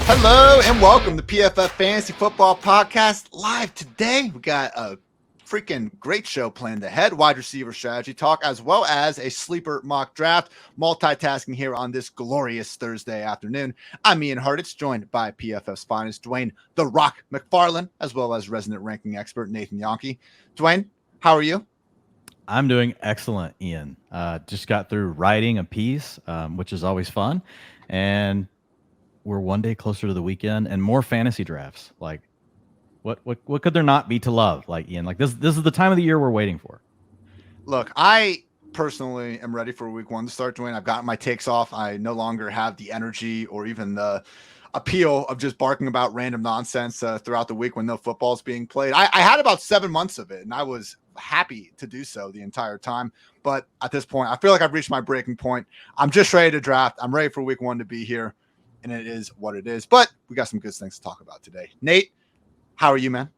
Hello and welcome to PFF Fantasy Football Podcast. Live today, we got a freaking great show planned ahead. Wide receiver strategy talk, as well as a sleeper mock draft. Multitasking here on this glorious Thursday afternoon. I'm Ian Hartitz, joined by PFF's finest Dwain "The Rock" McFarland, as well as resident ranking expert Nathan Jahnke. Dwain, how are you? I'm doing excellent, Ian. Just got through writing a piece, which is always fun, and we're one day closer to the weekend and more fantasy drafts. Like, what could there not be to love? Like, Ian, like this is the time of the year we're waiting for. Look, I personally am ready for week one to start, Dwayne. I've gotten my takes off. I no longer have the energy or even the appeal of just barking about random nonsense throughout the week when no football is being played. I had about 7 months of it, and I was happy to do so the entire time. But at this point, I feel like I've reached my breaking point. I'm just ready to draft. I'm ready for week one to be here, and it is what it is. But we got some good things to talk about today. Nate, how are you, man?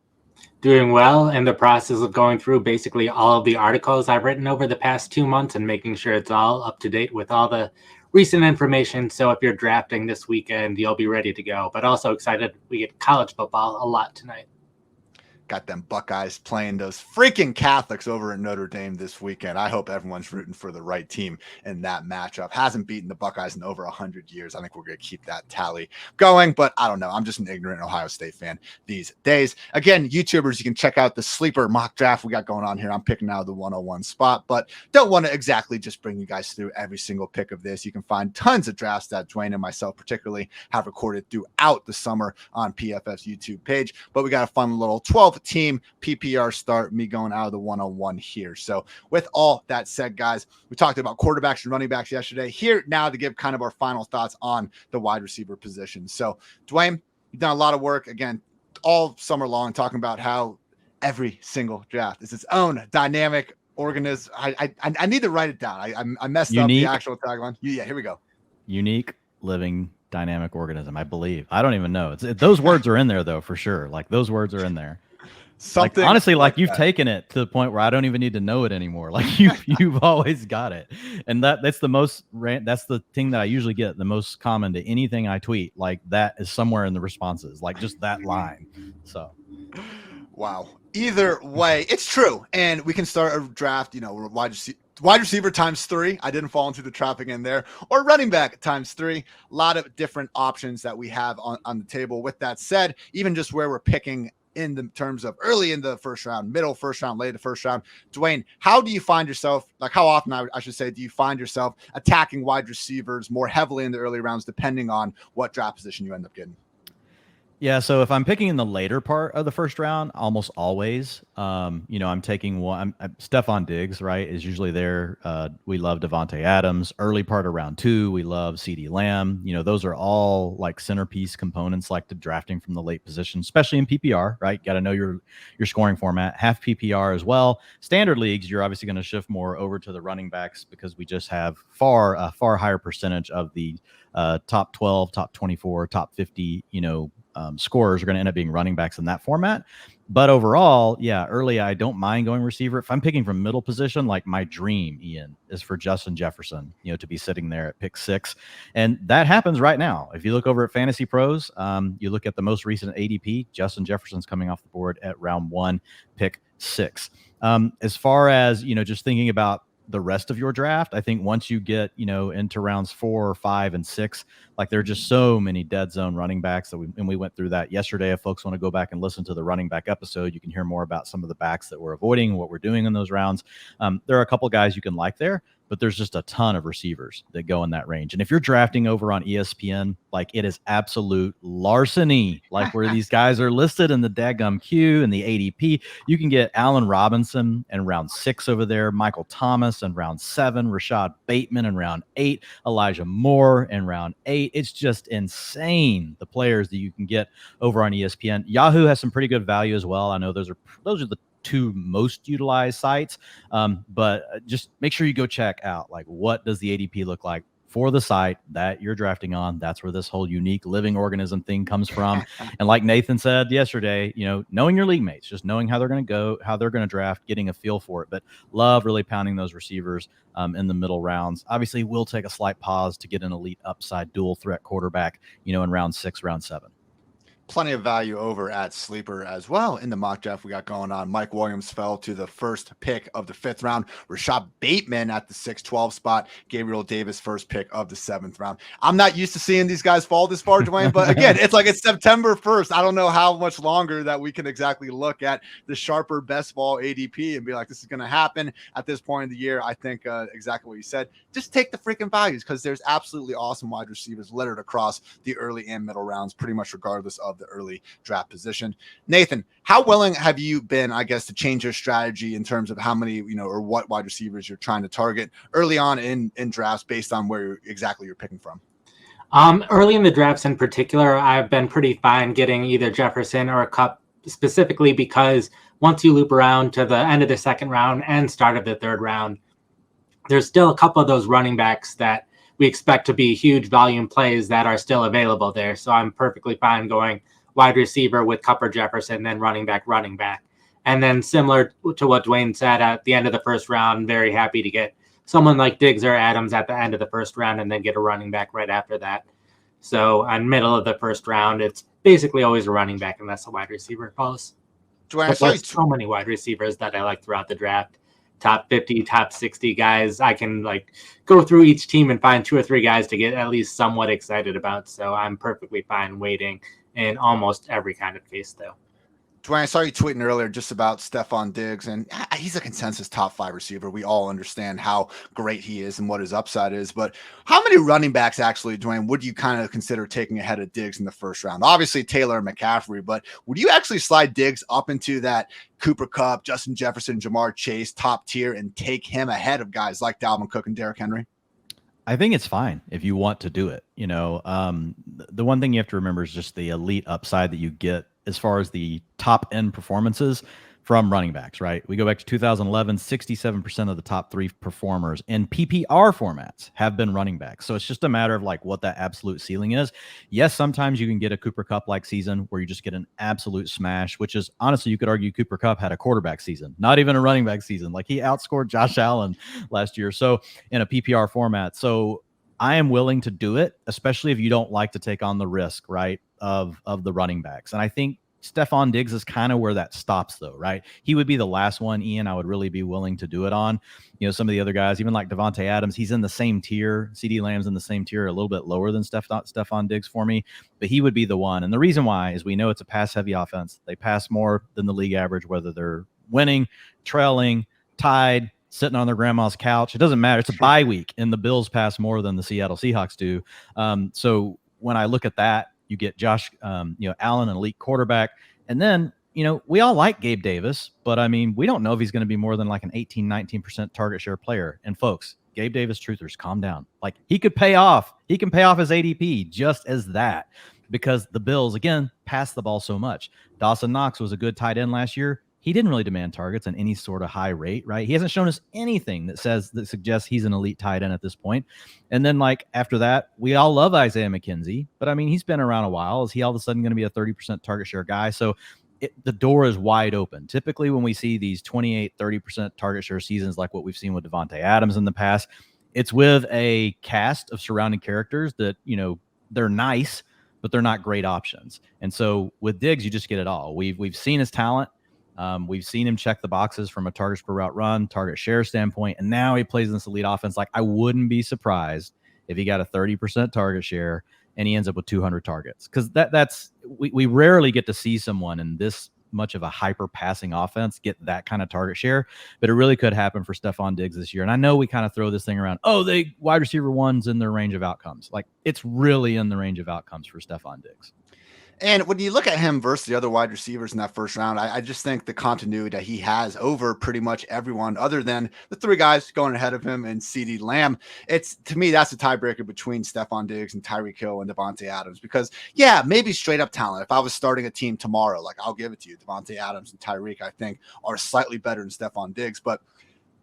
Doing well, in the process of going through basically all of the articles I've written over the past 2 months and making sure it's all up to date with all the recent information. So if you're drafting this weekend, you'll be ready to go. But also excited we get college football a lot tonight. Got them Buckeyes playing those freaking Catholics over in Notre Dame this weekend. I hope everyone's rooting for the right team in that matchup. Hasn't beaten the Buckeyes in over 100 years. I think we're going to keep that tally going, but I don't know. I'm just an ignorant Ohio State fan these days. Again, YouTubers, you can check out the sleeper mock draft we got going on here. I'm picking out the 101 spot, but don't want to exactly just bring you guys through every single pick of this. You can find tons of drafts that Dwayne and myself particularly have recorded throughout the summer on PFF's YouTube page, but we got a fun little 12-team PPR start, me going out of the 101 here. So with all that said, guys, we talked about quarterbacks and running backs yesterday. Here now to give kind of our final thoughts on the wide receiver position. So Dwayne, you've done a lot of work again all summer long talking about how every single draft is its own dynamic organism. I need to write it down. I messed Unique, up the actual tagline. Yeah, here we go. Unique, living, dynamic organism, I believe. I don't even know. Those words are in there though, for sure. Like those words are in there. Something like, honestly, like you've that. taken it to the point where I don't even need to know it anymore. Like you've always got it, and that's the most that's the thing that I usually get the most common to anything I tweet. Like that is somewhere in the responses, like just that line. So, wow. Either way, it's true, and we can start a draft. You know, wide receiver times 3. I didn't fall into the trap again there, or running back times 3. A lot of different options that we have on the table. With that said, even just where we're picking in the terms of early in the first round, middle first round, late first round. Dwayne, how do you find yourself, like how often I should say, do you find yourself attacking wide receivers more heavily in the early rounds, depending on what draft position you end up getting? Yeah, so if I'm picking in the later part of the first round, almost always, I'm taking one. Stefon Diggs, right, is usually there. We love Devontae Adams. Early part of round 2, we love CeeDee Lamb. You know, those are all like centerpiece components, like the drafting from the late position, especially in PPR, right? Got to know your scoring format. Half PPR as well. Standard leagues, you're obviously going to shift more over to the running backs because we just have far higher percentage of the top 12, top 24, top 50, scorers are going to end up being running backs in that format. But overall, yeah, early, I don't mind going receiver. If I'm picking from middle position, like my dream, Ian, is for Justin Jefferson, to be sitting there at pick 6. And that happens right now. If you look over at Fantasy Pros, you look at the most recent ADP, Justin Jefferson's coming off the board at round 1, pick 6. As far as, just thinking about the rest of your draft, I think once you get, into rounds 4 or 5 and 6, like there are just so many dead zone running backs that we went through that yesterday. If folks want to go back and listen to the running back episode, you can hear more about some of the backs that we're avoiding, what we're doing in those rounds. There are a couple guys you can like there, but there's just a ton of receivers that go in that range. And if you're drafting over on ESPN, like it is absolute larceny, like where these guys are listed in the daggum queue and the ADP. You can get Allen Robinson in round 6 over there, Michael Thomas in round 7, Rashad Bateman in round 8, Elijah Moore in round 8. It's just insane, the players that you can get over on ESPN. Yahoo has some pretty good value as well. I know those are the 2 most utilized sites, but just make sure you go check out like what does the ADP look like for the site that you're drafting on. That's where this whole unique living organism thing comes from. And like Nathan said yesterday, knowing your league mates, just knowing how they're going to go, how they're going to draft, getting a feel for it. But love really pounding those receivers in the middle rounds. Obviously, we'll take a slight pause to get an elite upside dual threat quarterback, in round 6, round 7. Plenty of value over at Sleeper as well in the mock draft we got going on. Mike Williams fell to the first pick of the 5th round. Rashad Bateman at the 6-12 spot. Gabriel Davis first pick of the 7th round. I'm not used to seeing these guys fall this far, Dwayne, but again, it's September 1st. I don't know how much longer that we can exactly look at the sharper best ball ADP and be like, this is going to happen at this point in the year. I think exactly what you said. Just take the freaking values because there's absolutely awesome wide receivers littered across the early and middle rounds, pretty much regardless of the early draft position. Nathan, how willing have you been, I guess, to change your strategy in terms of how many, or what wide receivers you're trying to target early on in drafts based on where exactly you're picking from? Early in the drafts in particular, I've been pretty fine getting either Jefferson or a Kupp, specifically because once you loop around to the end of the 2nd round and start of the 3rd round, there's still a couple of those running backs that we expect to be huge volume plays that are still available there. So I'm perfectly fine going wide receiver with Kupp or Jefferson, then running back. And then similar to what Dwain said at the end of the 1st round, very happy to get someone like Diggs or Adams at the end of the 1st round and then get a running back right after that. So on middle of the 1st round, it's basically always a running back unless a wide receiver falls. Dwayne, there's so many wide receivers that I like throughout the draft. Top 50, top 60 guys. I can go through each team and find 2 or 3 guys to get at least somewhat excited about. So I'm perfectly fine waiting in almost every kind of case, though. Dwayne, I saw you tweeting earlier just about Stefon Diggs, and he's a consensus top 5 receiver. We all understand how great he is and what his upside is. But how many running backs actually, Dwayne, would you kind of consider taking ahead of Diggs in the 1st round? Obviously, Taylor and McCaffrey, but would you actually slide Diggs up into that Cooper Kupp, Justin Jefferson, Jamar Chase top tier and take him ahead of guys like Dalvin Cook and Derrick Henry? I think it's fine if you want to do it. The one thing you have to remember is just the elite upside that you get as far as the top end performances from running backs, right? We go back to 2011, 67% of the top 3 performers in PPR formats have been running backs. So it's just a matter of what that absolute ceiling is. Yes, sometimes you can get a Cooper Kupp-like season where you just get an absolute smash, which is honestly, you could argue Cooper Kupp had a quarterback season, not even a running back season. He outscored Josh Allen last year. So in a PPR format. So I am willing to do it, especially if you don't like to take on the risk, right, of the running backs. And I think Stefon Diggs is kind of where that stops, though, right? He would be the last one, Ian, I would really be willing to do it on. Some of the other guys, even like Davante Adams, he's in the same tier. CeeDee Lamb's in the same tier, a little bit lower than Stefon Diggs for me, but he would be the one. And the reason why is we know it's a pass-heavy offense. They pass more than the league average, whether they're winning, trailing, tied, sitting on their grandma's couch. It doesn't matter. It's a bye week, and the Bills pass more than the Seattle Seahawks do. So when I look at that, you get Josh, Allen, an elite quarterback. And then, we all like Gabe Davis, but we don't know if he's going to be more than an 18, 19% target share player. And folks, Gabe Davis truthers, calm down. He could pay off. He can pay off his ADP just as that because the Bills, again, pass the ball so much. Dawson Knox was a good tight end last year. He didn't really demand targets in any sort of high rate, right? He hasn't shown us anything that suggests he's an elite tight end at this point. And then after that, we all love Isaiah McKenzie, but he's been around a while. Is he all of a sudden going to be a 30% target share guy? So the door is wide open. Typically when we see these 28, 30% target share seasons, like what we've seen with Davante Adams in the past, it's with a cast of surrounding characters that, they're nice, but they're not great options. And so with Diggs, you just get it all. We've seen his talent. We've seen him check the boxes from a targets per route run, target share standpoint, and now he plays in this elite offense. I wouldn't be surprised if he got a 30% target share and he ends up with 200 targets, because we rarely get to see someone in this much of a hyper passing offense get that kind of target share, but it really could happen for Stefon Diggs this year. And I know we kind of throw this thing around. Oh, they wide receiver one's in their range of outcomes. It's really in the range of outcomes for Stefon Diggs. And when you look at him versus the other wide receivers in that 1st round, I just think the continuity that he has over pretty much everyone other than the 3 guys going ahead of him and CeeDee Lamb, to me, that's a tiebreaker between Stefon Diggs and Tyreek Hill and Davante Adams, because maybe straight up talent. If I was starting a team tomorrow, I'll give it to you. Davante Adams and Tyreek, I think, are slightly better than Stefon Diggs, but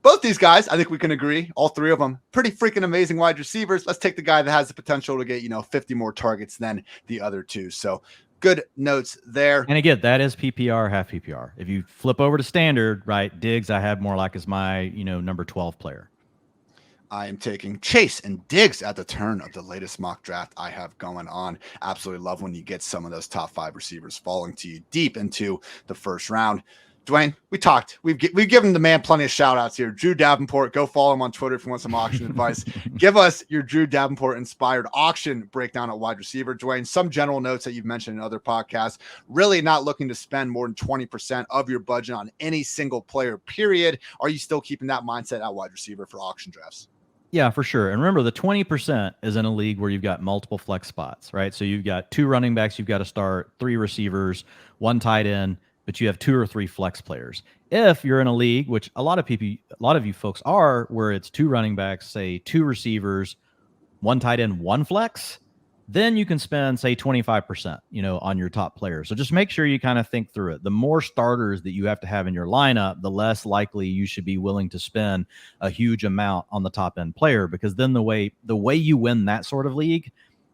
both these guys, I think we can agree, all three of them, pretty freaking amazing wide receivers. Let's take the guy that has the potential to get, 50 more targets than the other two. So good notes there. And again, that is PPR, half PPR. If you flip over to standard, right, Diggs, I have more like as my, number 12 player. I am taking Chase and Diggs at the turn of the latest mock draft I have going on. Absolutely love when you get some of those top 5 receivers falling to you deep into the first round. Dwain, we talked. We've given the man plenty of shout outs here. Drew Davenport, go follow him on Twitter if you want some auction advice. Give us your Drew Davenport inspired auction breakdown at wide receiver. Dwain, some general notes that you've mentioned in other podcasts, really not looking to spend more than 20% of your budget on any single player, period. Are you still keeping that mindset at wide receiver for auction drafts? Yeah, for sure. And remember, the 20% is in a league where you've got multiple flex spots, right? So you've got 2 running backs, you've got to start 3 receivers, 1 tight end, but you have 2 or 3 flex players. If you're in a league, which a lot of you folks are, where it's 2 running backs, say 2 receivers, 1 tight end, 1 flex, then you can spend, say, 25%, on your top players. So just make sure you kind of think through it. The more starters that you have to have in your lineup, the less likely you should be willing to spend a huge amount on the top end player, because then the way you win that sort of league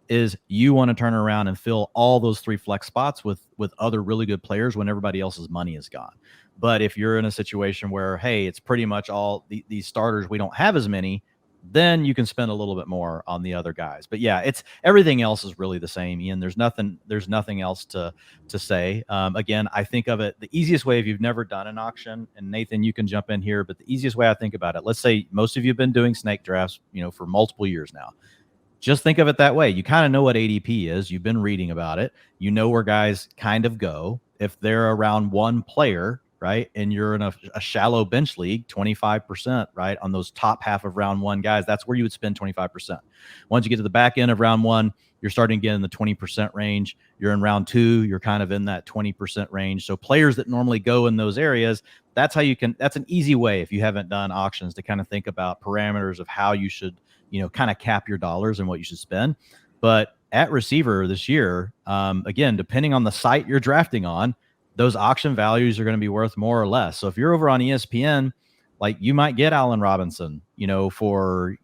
is you want to turn around and fill all those 3 flex spots with other really good players when everybody else's money is gone. But if you're in a situation where, hey, it's pretty much all these starters, we don't have as many, then you can spend a little bit more on the other guys. But yeah, it's everything else is really the same, Ian. There's nothing else to say. Again, I think of it the easiest way if you've never done an auction, and Nathan, you can jump in here, but the easiest way I think about it, let's say most of you have been doing snake drafts, for multiple years now. Just think of it that way. You kind of know what ADP is. You've been reading about it. You know where guys kind of go. If they're around 1 player, right, and you're in a shallow bench league, 25%, right, on those top half of round 1 guys, that's where you would spend 25%. Once you get to the back end of round 1, you're starting to get in the 20% range. You're in round 2, you're kind of in that 20% range. So players that normally go in those areas, that's an easy way, if you haven't done auctions, to kind of think about parameters of how you should, kind of cap your dollars and what you should spend. But at receiver this year, again, depending on the site you're drafting on, those auction values are going to be worth more or less. So if you're over on ESPN, like, you might get Allen Robinson, for,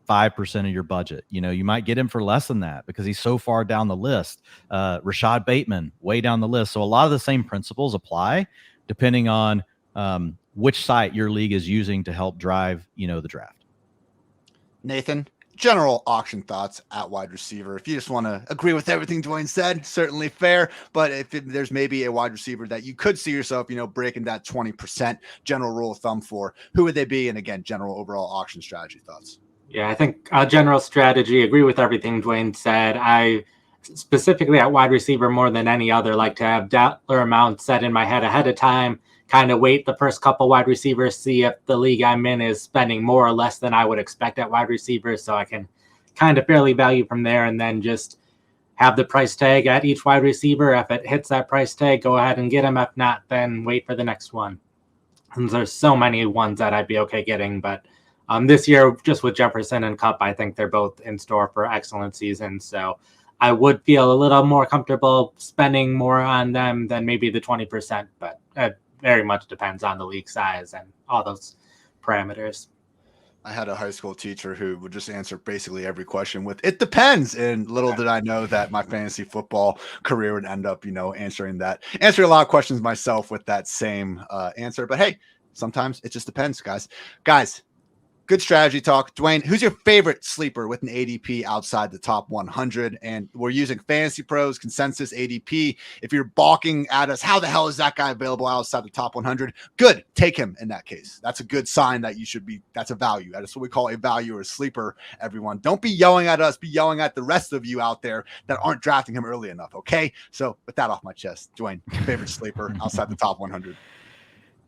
5% of your budget. You might get him for less than that because he's so far down the list. Rashad Bateman, way down the list. So a lot of the same principles apply depending on which site your league is using to help drive, the draft. Nathan, general auction thoughts at wide receiver. If you just want to agree with everything Dwain said, certainly fair. But if there's maybe a wide receiver that you could see yourself, breaking that 20% general rule of thumb for, who would they be? And again, general overall auction strategy thoughts. Yeah, I think general strategy, agree with everything Dwain said. I specifically at wide receiver more than any other like to have dollar amounts set in my head ahead of time, kind of wait the first couple wide receivers, see if the league I'm in is spending more or less than I would expect at wide receivers, so I can kind of fairly value from there, and then just have the price tag at each wide receiver. If it hits that price tag, go ahead and get him. If not, then wait for the next one. And there's so many ones that I'd be okay getting, but this year, just with Jefferson and Kupp, I think they're both in store for excellent seasons, so I would feel a little more comfortable spending more on them than maybe the 20%, but very much depends on the league size and all those parameters. I had a high school teacher who would just answer basically every question with, it depends. And little did I know that my fantasy football career would end up, answering a lot of questions myself with that same answer. But hey, sometimes it just depends, guys. Good strategy talk. Dwain, who's your favorite sleeper with an ADP outside the top 100? And we're using Fantasy Pros consensus ADP. If you're balking at us, how the hell is that guy available outside the top 100? Good. Take him in that case. That's a good sign that you should be. That's a value. That's what we call a value or a sleeper, everyone. Don't be yelling at us. Be yelling at the rest of you out there that aren't drafting him early enough. Okay. So with that off my chest, Dwain, favorite sleeper outside the top 100.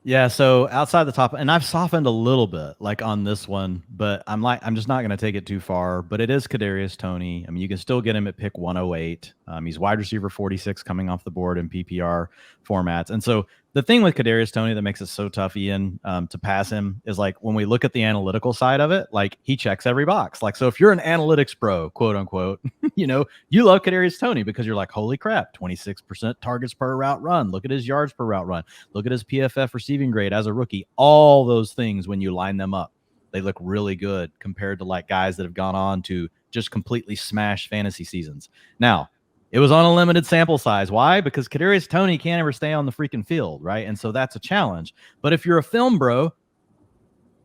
Yeah, so outside the top, and I've softened a little bit like on this one, but I'm just not going to take it too far. But it is Kadarius Toney. I mean, you can still get him at pick 108. He's wide receiver 46 coming off the board in PPR formats. And so the thing with Kadarius Toney that makes it so tough, Ian, to pass him is like when we look at the analytical side of it, like he checks every box. Like, so if you're an analytics pro, quote unquote, you love Kadarius Toney because you're like, holy crap, 26% targets per route run. Look at his yards per route run. Look at his PFF receiving grade as a rookie. All those things, when you line them up, they look really good compared to like guys that have gone on to just completely smash fantasy seasons. Now, it was on a limited sample size. Why? Because Kadarius Toney can't ever stay on the freaking field, right? And so that's a challenge. But if you're a film bro,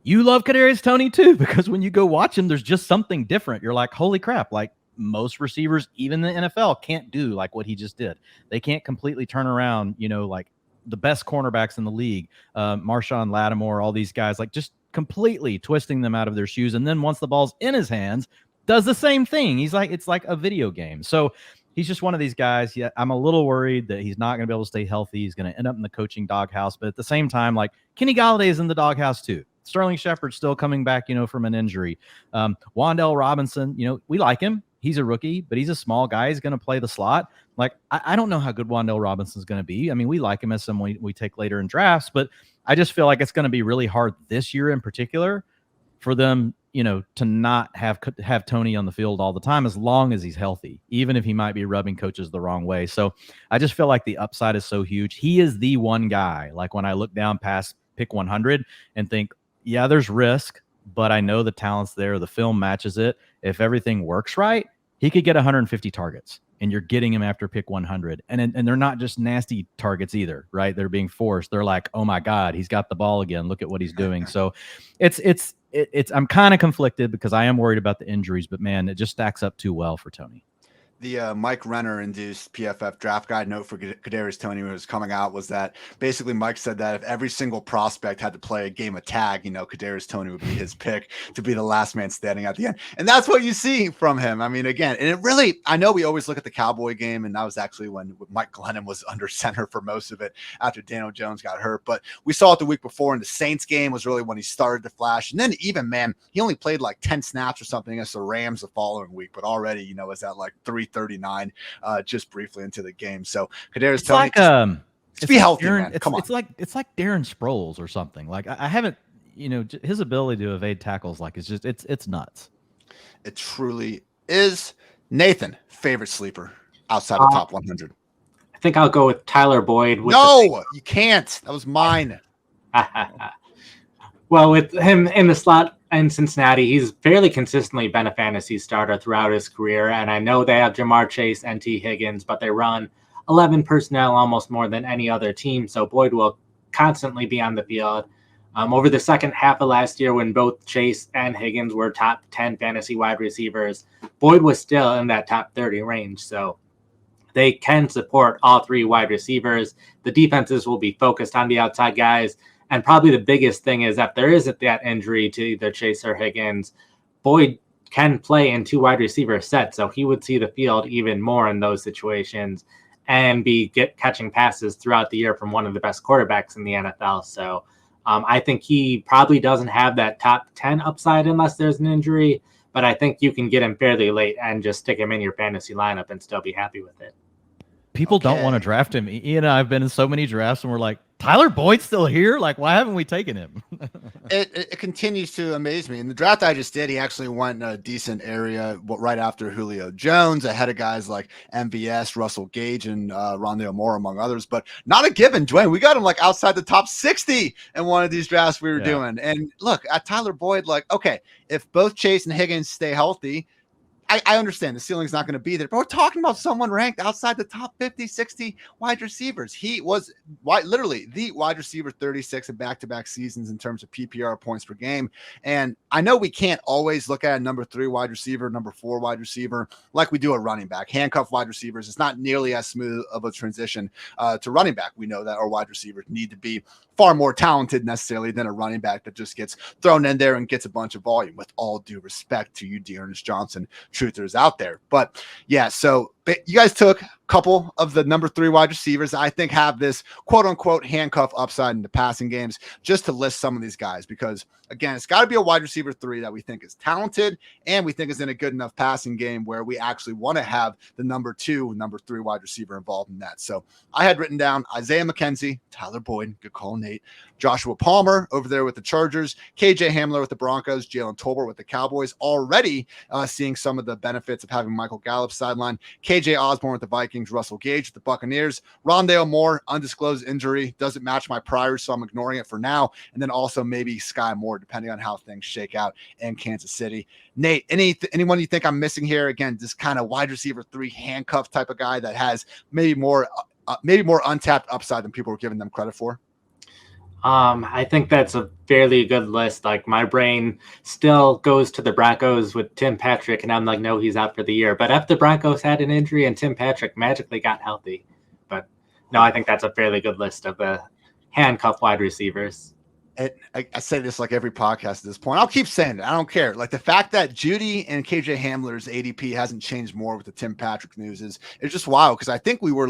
you love Kadarius Toney too, because when you go watch him, there's just something different. You're like, holy crap, like most receivers, even the NFL, can't do like what he just did. They can't completely turn around, like the best cornerbacks in the league, Marshawn Lattimore, all these guys, like just completely twisting them out of their shoes. And then once the ball's in his hands, does the same thing. He's like, it's like a video game. So he's just one of these guys. Yeah, I'm a little worried that he's not going to be able to stay healthy. He's going to end up in the coaching doghouse. But at the same time, like Kenny Galladay is in the doghouse too. Sterling Shepard's still coming back, from an injury. Wan'Dale Robinson, we like him. He's a rookie, but he's a small guy. He's going to play the slot. Like, I don't know how good Wan'Dale Robinson's going to be. I mean, we like him as someone we take later in drafts, but I just feel like it's going to be really hard this year in particular for them, to not have Toney on the field all the time, as long as he's healthy, even if he might be rubbing coaches the wrong way. So I just feel like the upside is so huge. He is the one guy, like when I look down past pick 100 and think, yeah, there's risk, but I know the talent's there. The film matches it. If everything works right, he could get 150 targets, and you're getting him after pick 100. And they're not just nasty targets either, right? They're being forced. They're like, oh my God, he's got the ball again. Look at what he's doing. So I'm kind of conflicted because I am worried about the injuries, but man, it just stacks up too well for Toney. The Mike Renner induced PFF draft guide note for Kadarius Toney when it was coming out was that basically Mike said that if every single prospect had to play a game of tag, Kadarius Toney would be his pick to be the last man standing at the end. And that's what you see from him. I mean, again, and it really, I know we always look at the Cowboy game, and that was actually when Mike Glennon was under center for most of it after Daniel Jones got hurt. But we saw it the week before in the Saints game was really when he started to flash. And then even, man, he only played like 10 snaps or something against the Rams the following week, but already, was at like 339 just briefly into the game. So Kadarius Toney, just be healthy, man. Come on. It's like Darren Sproles or something. Like I haven't, his ability to evade tackles, like it's nuts. It truly is. Nathan, favorite sleeper outside the top 100. I think I'll go with Tyler Boyd. You can't. That was mine. Well, with him in the slot in Cincinnati, he's fairly consistently been a fantasy starter throughout his career. And I know they have Jamar Chase and T. Higgins, but they run 11 personnel almost more than any other team. So Boyd will constantly be on the field. Over the second half of last year, when both Chase and Higgins were top 10 fantasy wide receivers, Boyd was still in that top 30 range. So they can support all three wide receivers. The defenses will be focused on the outside guys. And probably the biggest thing is that there isn't that injury to either Chase or Higgins. Boyd can play in two wide receiver sets, so he would see the field even more in those situations and be catching passes throughout the year from one of the best quarterbacks in the NFL. So I think he probably doesn't have that top 10 upside unless there's an injury, but I think you can get him fairly late and just stick him in your fantasy lineup and still be happy with it. People don't want to draft him. Ian and I have been in so many drafts and we're like, Tyler Boyd's still here? Like, why haven't we taken him? It continues to amaze me. In the draft I just did, he actually went in a decent area right after Julio Jones, ahead of guys like MVS, Russell Gage, and Rondale Moore, among others. But not a given, Dwain. We got him like outside the top 60 in one of these drafts we were doing. And look, at Tyler Boyd, like, okay, if both Chase and Higgins stay healthy, I understand the ceiling's not going to be there, but we're talking about someone ranked outside the top 50, 60 wide receivers. He was literally the wide receiver 36 in back-to-back seasons in terms of PPR points per game. And I know we can't always look at a number 3 wide receiver, number 4 wide receiver, like we do a running back. Handcuffed wide receivers, it's not nearly as smooth of a transition to running back. We know that our wide receivers need to be far more talented necessarily than a running back that just gets thrown in there and gets a bunch of volume, with all due respect to you, Dearness Johnson truthers out there. But yeah, so you guys took couple of the number 3 wide receivers I think have this quote unquote handcuff upside in the passing games, just to list some of these guys, because again, it's got to be a wide receiver 3 that we think is talented and we think is in a good enough passing game where we actually want to have the number 2, number 3 wide receiver involved in that. So I had written down Isaiah McKenzie, Tyler Boyd, good call, Nate, Joshua Palmer over there with the Chargers, KJ Hamler with the Broncos, Jalen Tolbert with the Cowboys, already seeing some of the benefits of having Michael Gallup sideline, KJ Osborne with the Vikings, Russell Gage with the Buccaneers, Rondale Moore, undisclosed injury, doesn't match my priors, so I'm ignoring it for now, and then also maybe Sky Moore, depending on how things shake out in Kansas City. Nate, anyone you think I'm missing here? Again, this kind of wide receiver 3 handcuff type of guy that has maybe more untapped upside than people were giving them credit for? I think that's a fairly good list. Like, my brain still goes to the Broncos with Tim Patrick, and I'm like, no, he's out for the year. But if the Broncos had an injury and Tim Patrick magically got healthy, but no, I think that's a fairly good list of the handcuff wide receivers. I say this like every podcast at this point. I'll keep saying it. I don't care. Like, the fact that Judy and KJ Hamler's ADP hasn't changed more with the Tim Patrick news is just wild, because I think we were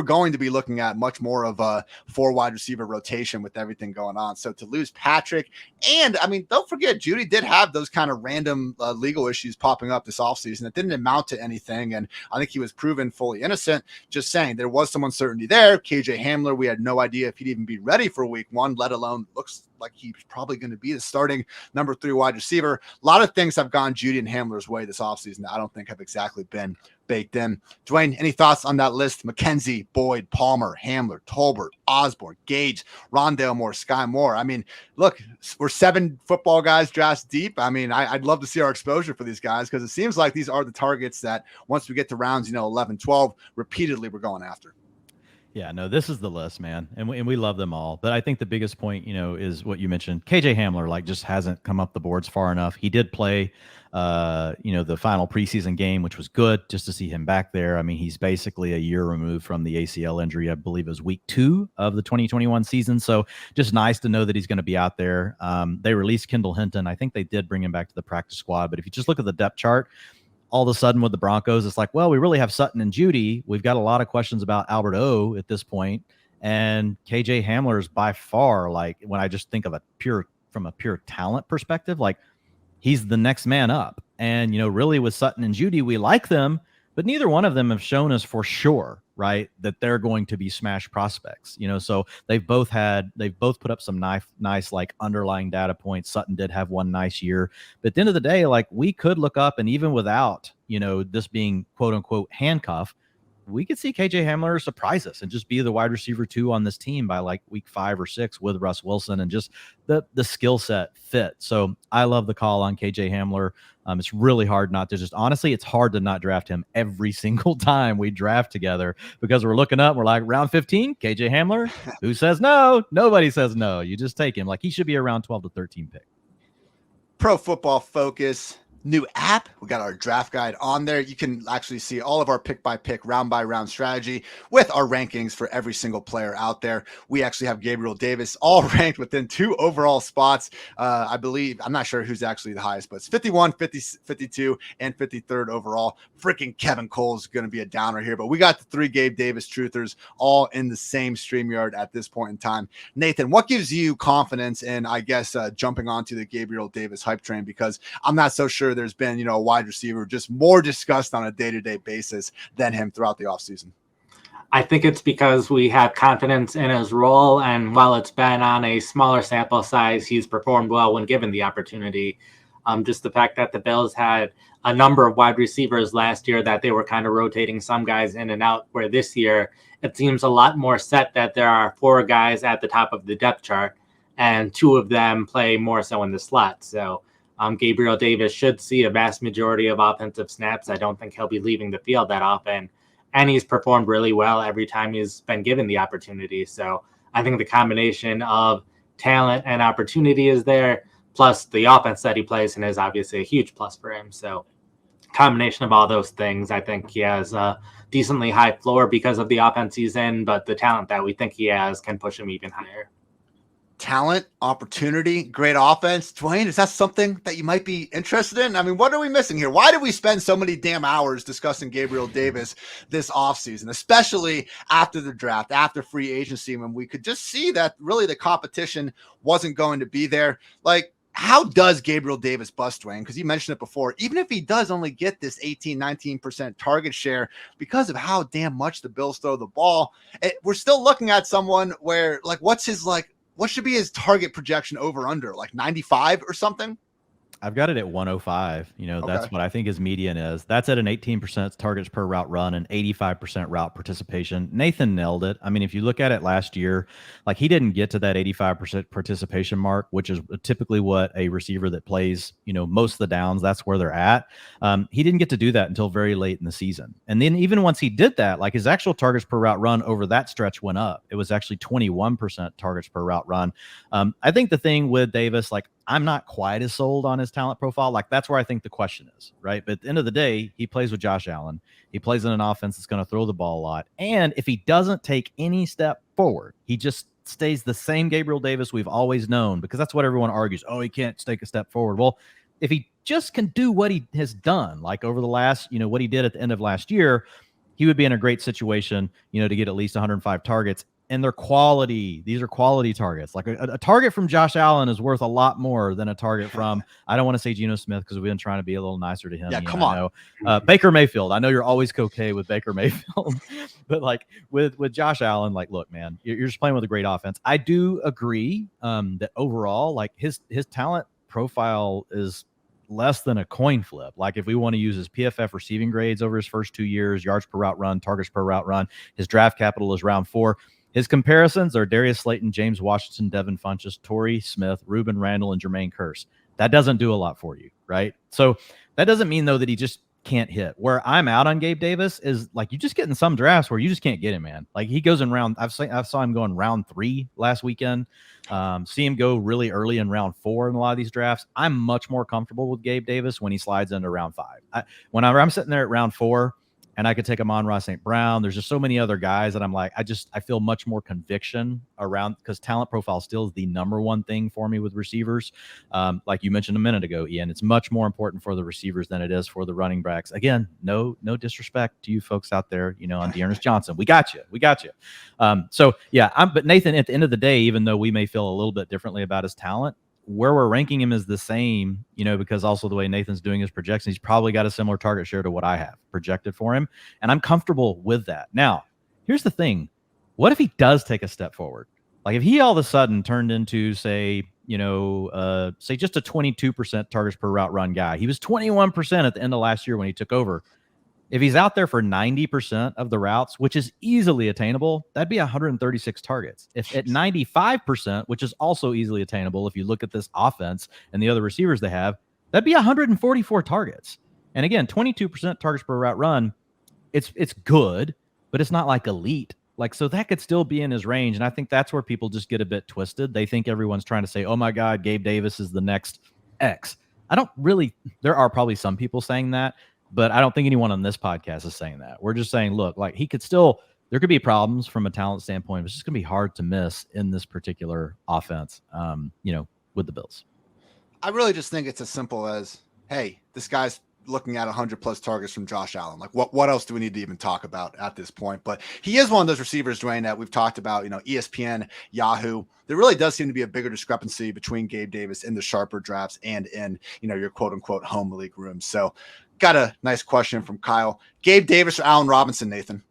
going to be looking at much more of a 4 wide receiver rotation with everything going on. So to lose Patrick, and I mean, don't forget, Judy did have those kind of random legal issues popping up this offseason. It didn't amount to anything, and I think he was proven fully innocent. Just saying, there was some uncertainty there. KJ Hamler, we had no idea if he'd even be ready for week 1, let alone looks like he's probably going to be the starting number 3 wide receiver. A lot of things have gone Judy and Hamler's way this offseason that I don't think have exactly been baked in. Dwayne, any thoughts on that list? McKenzie, Boyd, Palmer, Hamler, Tolbert, Osborne, Gage, Rondale Moore, Sky Moore. I mean, look, we're 7 football guys drafts deep. I mean, I'd love to see our exposure for these guys, because it seems like these are the targets that once we get to rounds, 11, 12, repeatedly we're going after. Yeah, no, this is the list, man. And we love them all. But I think the biggest point, is what you mentioned. KJ Hamler, just hasn't come up the boards far enough. He did play, the final preseason game, which was good just to see him back there. I mean, he's basically a year removed from the ACL injury. I believe it was week 2 of the 2021 season. So just nice to know that he's going to be out there. They released Kendall Hinton. I think they did bring him back to the practice squad. But if you just look at the depth chart, all of a sudden with the Broncos, it's like, well, we really have Sutton and Judy. We've got a lot of questions about Albert O at this point. And KJ Hamler is by far, when I just think of from a pure talent perspective, he's the next man up. And, really with Sutton and Judy, we like them, but neither one of them have shown us for sure, right, that they're going to be smash prospects. So they've both put up some nice underlying data points. Sutton did have one nice year, but at the end of the day, we could look up, and even without, this being quote unquote handcuff, we could see KJ Hamler surprise us and just be the wide receiver 2 on this team by week 5 or 6 with Russ Wilson, and just the skill set fit. So I love the call on KJ Hamler. It's really hard not to honestly, it's hard to not draft him every single time we draft together, because we're looking up, we're like, round 15, KJ Hamler. Who says no? Nobody says no. You just take him. He should be around 12 to 13 pick. Pro Football Focus new app. We got our draft guide on there. You can actually see all of our pick by pick, round by round strategy with our rankings for every single player out there. We actually have Gabriel Davis all ranked within 2 overall spots. I believe, I'm not sure who's actually the highest, but it's 51, 50, 52, and 53rd overall. Freaking Kevin Cole's going to be a downer here, but we got the 3 Gabe Davis truthers all in the same StreamYard at this point in time. Nathan, what gives you confidence in, I guess, jumping onto the Gabriel Davis hype train? Because I'm not so sure there's been, a wide receiver just more discussed on a day-to-day basis than him throughout the offseason. I think it's because we have confidence in his role, and while it's been on a smaller sample size, he's performed well when given the opportunity. Just the fact that the Bills had a number of wide receivers last year that they were kind of rotating some guys in and out, where this year it seems a lot more set that there are 4 guys at the top of the depth chart, and 2 of them play more so in the slot. So Gabriel Davis should see a vast majority of offensive snaps. I don't think he'll be leaving the field that often. And he's performed really well every time he's been given the opportunity. So I think the combination of talent and opportunity is there, plus the offense that he plays in is obviously a huge plus for him. So combination of all those things, I think he has a decently high floor because of the offense he's in, but the talent that we think he has can push him even higher. talent, opportunity, great offense. Dwain, is that something that you might be interested in? I mean, what are we missing here? Why did we spend so many damn hours discussing Gabriel Davis this offseason, especially after the draft, after free agency, when we could just see that really the competition wasn't going to be there? Like, how does Gabriel Davis bust, Dwain? Because you mentioned it before. Even if he does only get this 18, 19% target share because of how damn much the Bills throw the ball, we're still looking at someone where, like, what should be his target projection over under, like 95 or something? I've got it at 105. That's what I think his median is. That's at an 18% targets per route run and 85% route participation. Nathan nailed it. I mean, if you look at it last year, like, he didn't get to that 85% participation mark, which is typically what a receiver that plays, most of the downs, that's where they're at. He didn't get to do that until very late in the season. And then even once he did that, like, his actual targets per route run over that stretch went up. It was actually 21% targets per route run. I think the thing with Davis, like, I'm not quite as sold on his talent profile. Like, that's where I think the question is, right? But at the end of the day, he plays with Josh Allen. He plays in an offense that's going to throw the ball a lot. And if he doesn't take any step forward, he just stays the same Gabriel Davis we've always known, because that's what everyone argues. Oh, he can't take a step forward. Well, if he just can do what he has done, like over the last, what he did at the end of last year, he would be in a great situation, to get at least 105 targets. And they're quality. These are quality targets. Like a target from Josh Allen is worth a lot more than a target from, I don't want to say Geno Smith, because we've been trying to be a little nicer to him. Yeah, come on. Baker Mayfield. I know you're always okay with Baker Mayfield, but like with Josh Allen, like, look, man, you're just playing with a great offense. I do agree that overall, like, his talent profile is less than a coin flip. Like, if we want to use his PFF receiving grades over his first 2 years, yards per route run, targets per route run, his draft capital is round 4. His comparisons are Darius Slayton, James Washington, Devin Funchess, Torrey Smith, Ruben Randall, and Jermaine Kearse. That doesn't do a lot for you, right? So that doesn't mean, though, that he just can't hit. Where I'm out on Gabe Davis is, like, you just get in some drafts where you just can't get him, man. Like, he goes in round, I saw him go in round 3 last weekend. See him go really early in round 4 in a lot of these drafts. I'm much more comfortable with Gabe Davis when he slides into round 5. When I'm sitting there at round 4, and I could take Amon-Ra St. Brown. There's just so many other guys that I'm like, I feel much more conviction around, because talent profile still is the number one thing for me with receivers. Like you mentioned a minute ago, Ian, it's much more important for the receivers than it is for the running backs. Again, no disrespect to you folks out there, on Dearness Johnson. We got you. So yeah, but Nathan, at the end of the day, even though we may feel a little bit differently about his talent, where we're ranking him is the same, because also the way Nathan's doing his projections, he's probably got a similar target share to what I have projected for him. And I'm comfortable with that. Now, here's the thing. What if he does take a step forward? Like, if he all of a sudden turned into, say just a 22% targets per route run guy. He was 21% at the end of last year when he took over. If he's out there for 90% of the routes, which is easily attainable, that'd be 136 targets. If at 95%, which is also easily attainable, if you look at this offense and the other receivers they have, that'd be 144 targets. And again, 22% targets per route run, it's good, but it's not like elite. Like, so that could still be in his range. And I think that's where people just get a bit twisted. They think everyone's trying to say, oh my God, Gabe Davis is the next X. There are probably some people saying that, but I don't think anyone on this podcast is saying that. We're just saying, look, like, there could be problems from a talent standpoint. It's just going to be hard to miss in this particular offense, with the Bills. I really just think it's as simple as, hey, this guy's looking at 100 plus targets from Josh Allen. Like, what else do we need to even talk about at this point? But he is one of those receivers, Dwain, that we've talked about, ESPN, Yahoo. There really does seem to be a bigger discrepancy between Gabe Davis in the sharper drafts and in, your quote unquote home league rooms. So got a nice question from Kyle. Gabe Davis or Allen Robinson, Nathan?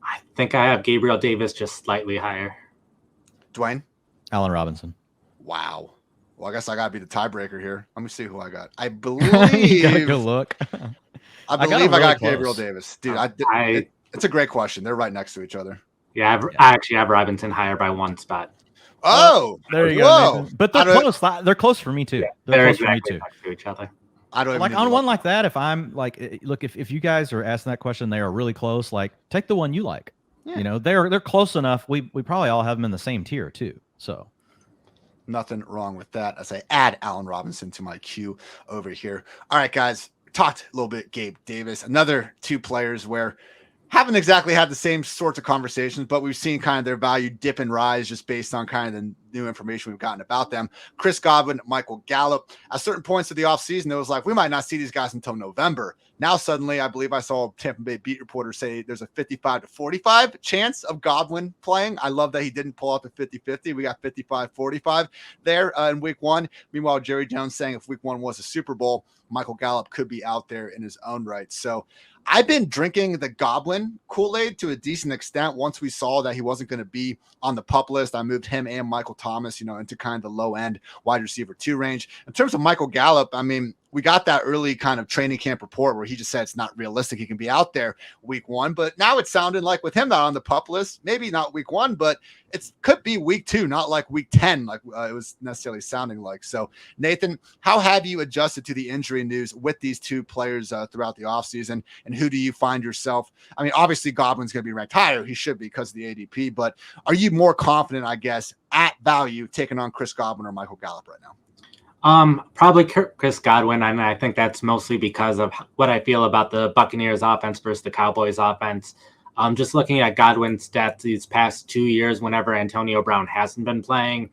I think I have Gabriel Davis just slightly higher. Dwain? Allen Robinson. Wow. Well, I guess I got to be the tiebreaker here. Let me see who I got. I believe. You gotta go look. I believe I got Gabriel Davis. Dude, it's a great question. They're right next to each other. Yeah, I actually have Robinson higher by 1 spot. Oh, there you go. Nathan. But they're close. They're close for me too. Yeah, they're close exactly for me too. next to each other. I don't like on one like that. If I'm like, look, if you guys are asking that question, they are really close. Like, take the one you like. Yeah. They're close enough. We probably all have them in the same tier too. So nothing wrong with that. As I add Allen Robinson to my queue over here. All right, guys, talked a little bit. Gabe Davis, another 2 players where haven't exactly had the same sorts of conversations, but we've seen kind of their value dip and rise just based on kind of new information we've gotten about them. Chris Godwin, Michael Gallup. At certain points of the offseason, it was like, we might not see these guys until November. Now, suddenly, I believe I saw a Tampa Bay beat reporter say there's a 55-45 chance of Godwin playing. I love that he didn't pull out the 50-50. We got 55-45 there in week one. Meanwhile, Jerry Jones saying if week one was a Super Bowl, Michael Gallup could be out there in his own right. So I've been drinking the Godwin Kool-Aid to a decent extent. Once we saw that he wasn't going to be on the PUP list, I moved him and Michael Thomas, into kind of the low end wide receiver 2 range. In terms of Michael Gallup, I mean, we got that early kind of training camp report where he just said it's not realistic he can be out there week one. But now it's sounding like with him not on the PUP list, maybe not week one, but it could be week 2, not like week 10, like it was necessarily sounding like. So, Nathan, how have you adjusted to the injury news with these 2 players throughout the offseason? And who do you find yourself? I mean, obviously, Godwin's going to be ranked higher. He should be because of the ADP. But are you more confident, I guess, at value taking on Chris Godwin or Michael Gallup right now? Probably Chris Godwin, and I think that's mostly because of what I feel about the Buccaneers offense versus the Cowboys offense. Just looking at Godwin's stats these past 2 years, whenever Antonio Brown hasn't been playing,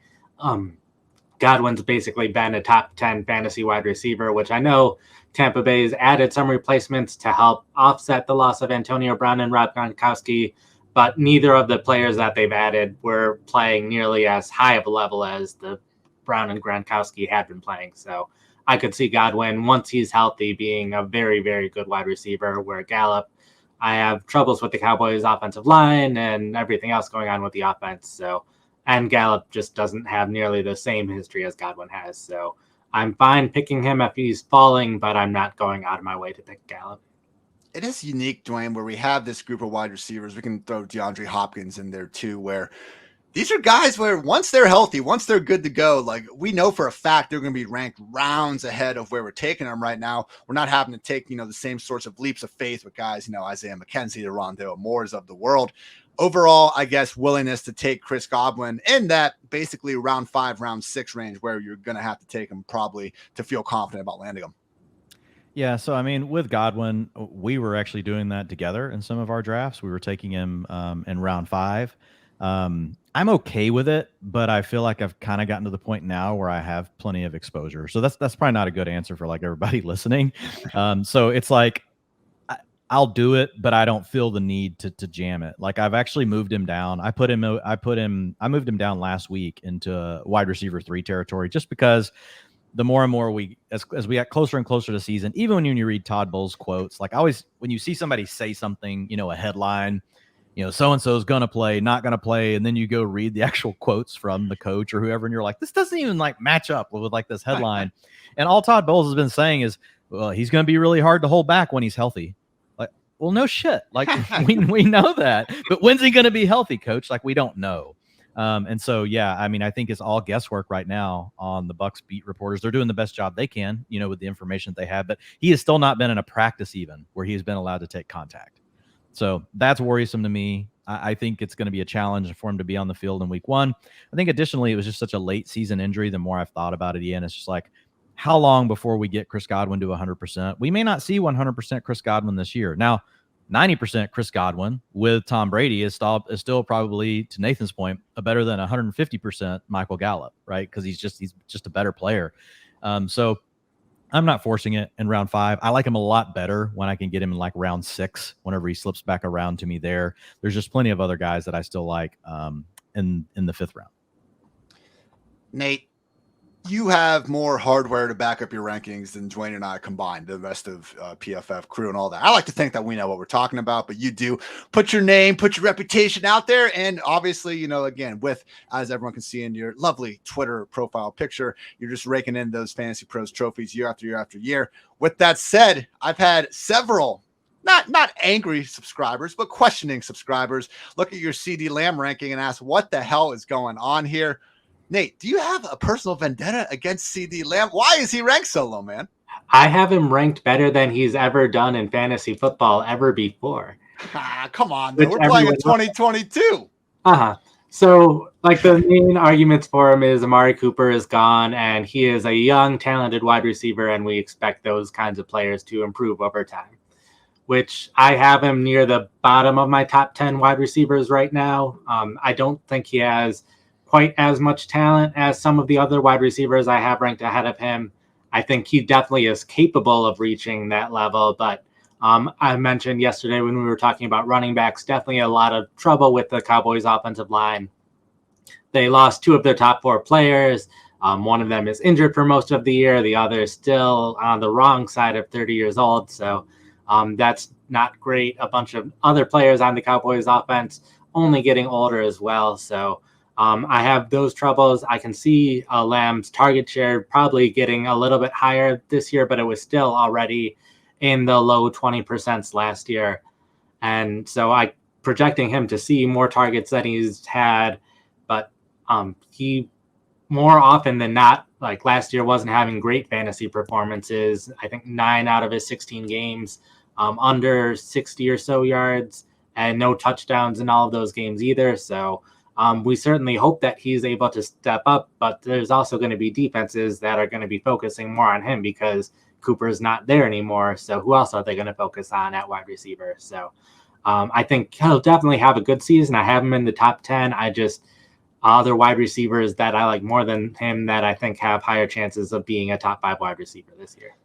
Godwin's basically been a top 10 fantasy wide receiver, which I know Tampa Bay's added some replacements to help offset the loss of Antonio Brown and Rob Gronkowski, but neither of the players that they've added were playing nearly as high of a level as the Brown and Gronkowski had been playing. So I could see Godwin, once he's healthy, being a very, very good wide receiver, where Gallup, I have troubles with the Cowboys offensive line and everything else going on with the offense. So, and Gallup just doesn't have nearly the same history as Godwin has. So I'm fine picking him if he's falling, but I'm not going out of my way to pick Gallup. It is unique, Dwain, where we have this group of wide receivers. We can throw DeAndre Hopkins in there too, where these are guys where once they're healthy, once they're good to go, like we know for a fact they're going to be ranked rounds ahead of where we're taking them right now. We're not having to take, the same sorts of leaps of faith with guys, Isaiah McKenzie, the Rondale Moores of the world. Overall, I guess, willingness to take Chris Godwin in that basically round 5, round 6 range where you're going to have to take him probably to feel confident about landing him. Yeah, so I mean, with Godwin, we were actually doing that together in some of our drafts. We were taking him in round 5. I'm okay with it, but I feel like I've kind of gotten to the point now where I have plenty of exposure. So that's probably not a good answer for like everybody listening. So it's like I'll do it, but I don't feel the need to jam it. Like I've actually moved him down. I moved him down last week into wide receiver 3 territory, just because the more and more as we got closer and closer to season, even when you read Todd Bowles quotes, like always when you see somebody say something, a headline, so-and-so is going to play, not going to play. And then you go read the actual quotes from the coach or whoever. And you're like, this doesn't even like match up with like this headline. And all Todd Bowles has been saying is, well, he's going to be really hard to hold back when he's healthy. Like, well, no shit. Like we know that, but when's he going to be healthy, coach? Like we don't know. And so, yeah, I mean, I think it's all guesswork right now on the Bucs beat reporters. They're doing the best job they can, with the information that they have, but he has still not been in a practice even where he has been allowed to take contact. So that's worrisome to me. I think it's going to be a challenge for him to be on the field in week 1. I think additionally, it was just such a late season injury. The more I've thought about it, Ian, it's just like, how long before we get Chris Godwin to 100%? We may not see 100% Chris Godwin this year. Now, 90% Chris Godwin with Tom Brady is still probably, to Nathan's point, a better than 150% Michael Gallup, right? Because he's just a better player. So I'm not forcing it in round 5. I like him a lot better when I can get him in like round 6, whenever he slips back around to me there. There's just plenty of other guys that I still like in the 5th round. Nate, you have more hardware to back up your rankings than Dwain and I combined, the rest of PFF crew and all that. I like to think that we know what we're talking about, but you do. Put your name, put your reputation out there. And obviously, again, with, as everyone can see in your lovely Twitter profile picture, you're just raking in those Fantasy Pros trophies year after year after year. With that said, I've had several not angry subscribers, but questioning subscribers look at your CeeDee Lamb ranking and ask what the hell is going on here. Nate, do you have a personal vendetta against CeeDee Lamb? Why is he ranked so low, man? I have him ranked better than he's ever done in fantasy football ever before. Come on, man. We're playing in 2022. So, like, the main arguments for him is Amari Cooper is gone, and he is a young, talented wide receiver, and we expect those kinds of players to improve over time, which I have him near the bottom of my top 10 wide receivers right now. I don't think he has quite as much talent as some of the other wide receivers I have ranked ahead of him. I think he definitely is capable of reaching that level, but I mentioned yesterday when we were talking about running backs, definitely a lot of trouble with the Cowboys offensive line. They lost 2 of their top 4 players. One of them is injured for most of the year. The other is still on the wrong side of 30 years old. So that's not great. A bunch of other players on the Cowboys offense only getting older as well. So I have those troubles. I can see Lamb's target share probably getting a little bit higher this year, but it was still already in the low 20% last year. And so I projecting him to see more targets than he's had, but he more often than not, like last year, wasn't having great fantasy performances. I think 9 out of his 16 games, under 60 or so yards, and no touchdowns in all of those games either. So we certainly hope that he's able to step up, but there's also going to be defenses that are going to be focusing more on him because Cooper's not there anymore. So who else are they going to focus on at wide receiver? So I think he'll definitely have a good season. I have him in the top 10. I just other wide receivers that I like more than him that I think have higher chances of being a top 5 wide receiver this year.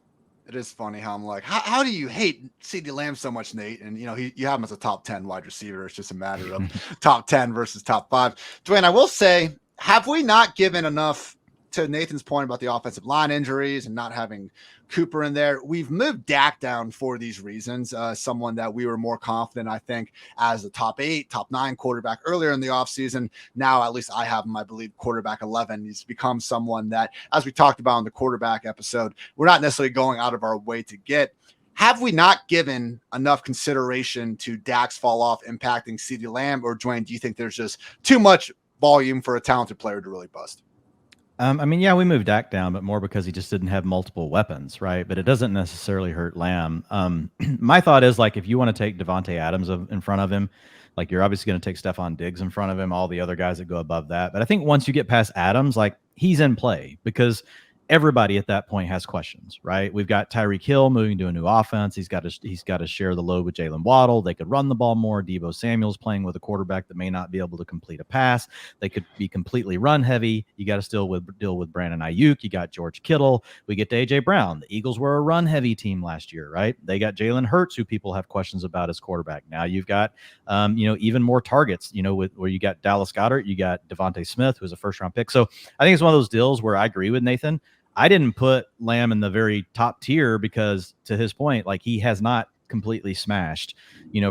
It is funny how I'm like, how do you hate CeeDee Lamb so much, Nate? And, you have him as a top 10 wide receiver. It's just a matter of top 10 versus top 5. Dwain, I will say, have we not given enough, to Nathan's point about the offensive line injuries and not having Cooper in there? We've moved Dak down for these reasons. Someone that we were more confident, I think, as a top 8, top 9 quarterback earlier in the offseason. Now, at least I have him, I believe, quarterback 11. He's become someone that, as we talked about in the quarterback episode, we're not necessarily going out of our way to get. Have we not given enough consideration to Dak's fall off impacting CeeDee Lamb? Or, Dwain, do you think there's just too much volume for a talented player to really bust? Yeah, we moved Dak down, but more because he just didn't have multiple weapons, right? But it doesn't necessarily hurt Lamb. My thought is, like, if you want to take Davante Adams in front of him, like, you're obviously going to take Stefon Diggs in front of him, all the other guys that go above that. But I think once you get past Adams, like, he's in play because everybody at that point has questions, right? We've got Tyreek Hill moving to a new offense. He's got to share the load with Jalen Waddle. They could run the ball more. Deebo Samuel's playing with a quarterback that may not be able to complete a pass. They could be completely run heavy. You got to still deal with Brandon Ayuk. You got George Kittle. We get to AJ Brown. The Eagles were a run heavy team last year, right? They got Jalen Hurts, who people have questions about as quarterback. Now you've got, even more targets, where you got Dallas Goedert, you got Devontae Smith, who's a first round pick. So I think it's one of those deals where I agree with Nathan. I didn't put Lamb in the very top tier because, to his point, like, he has not completely smashed,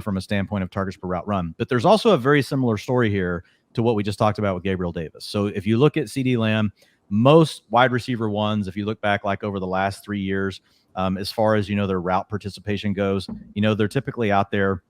from a standpoint of targets per route run. But there's also a very similar story here to what we just talked about with Gabriel Davis. So if you look at CeeDee Lamb, most wide receiver ones, if you look back like over the last 3 years, as far as, their route participation goes, they're typically out there,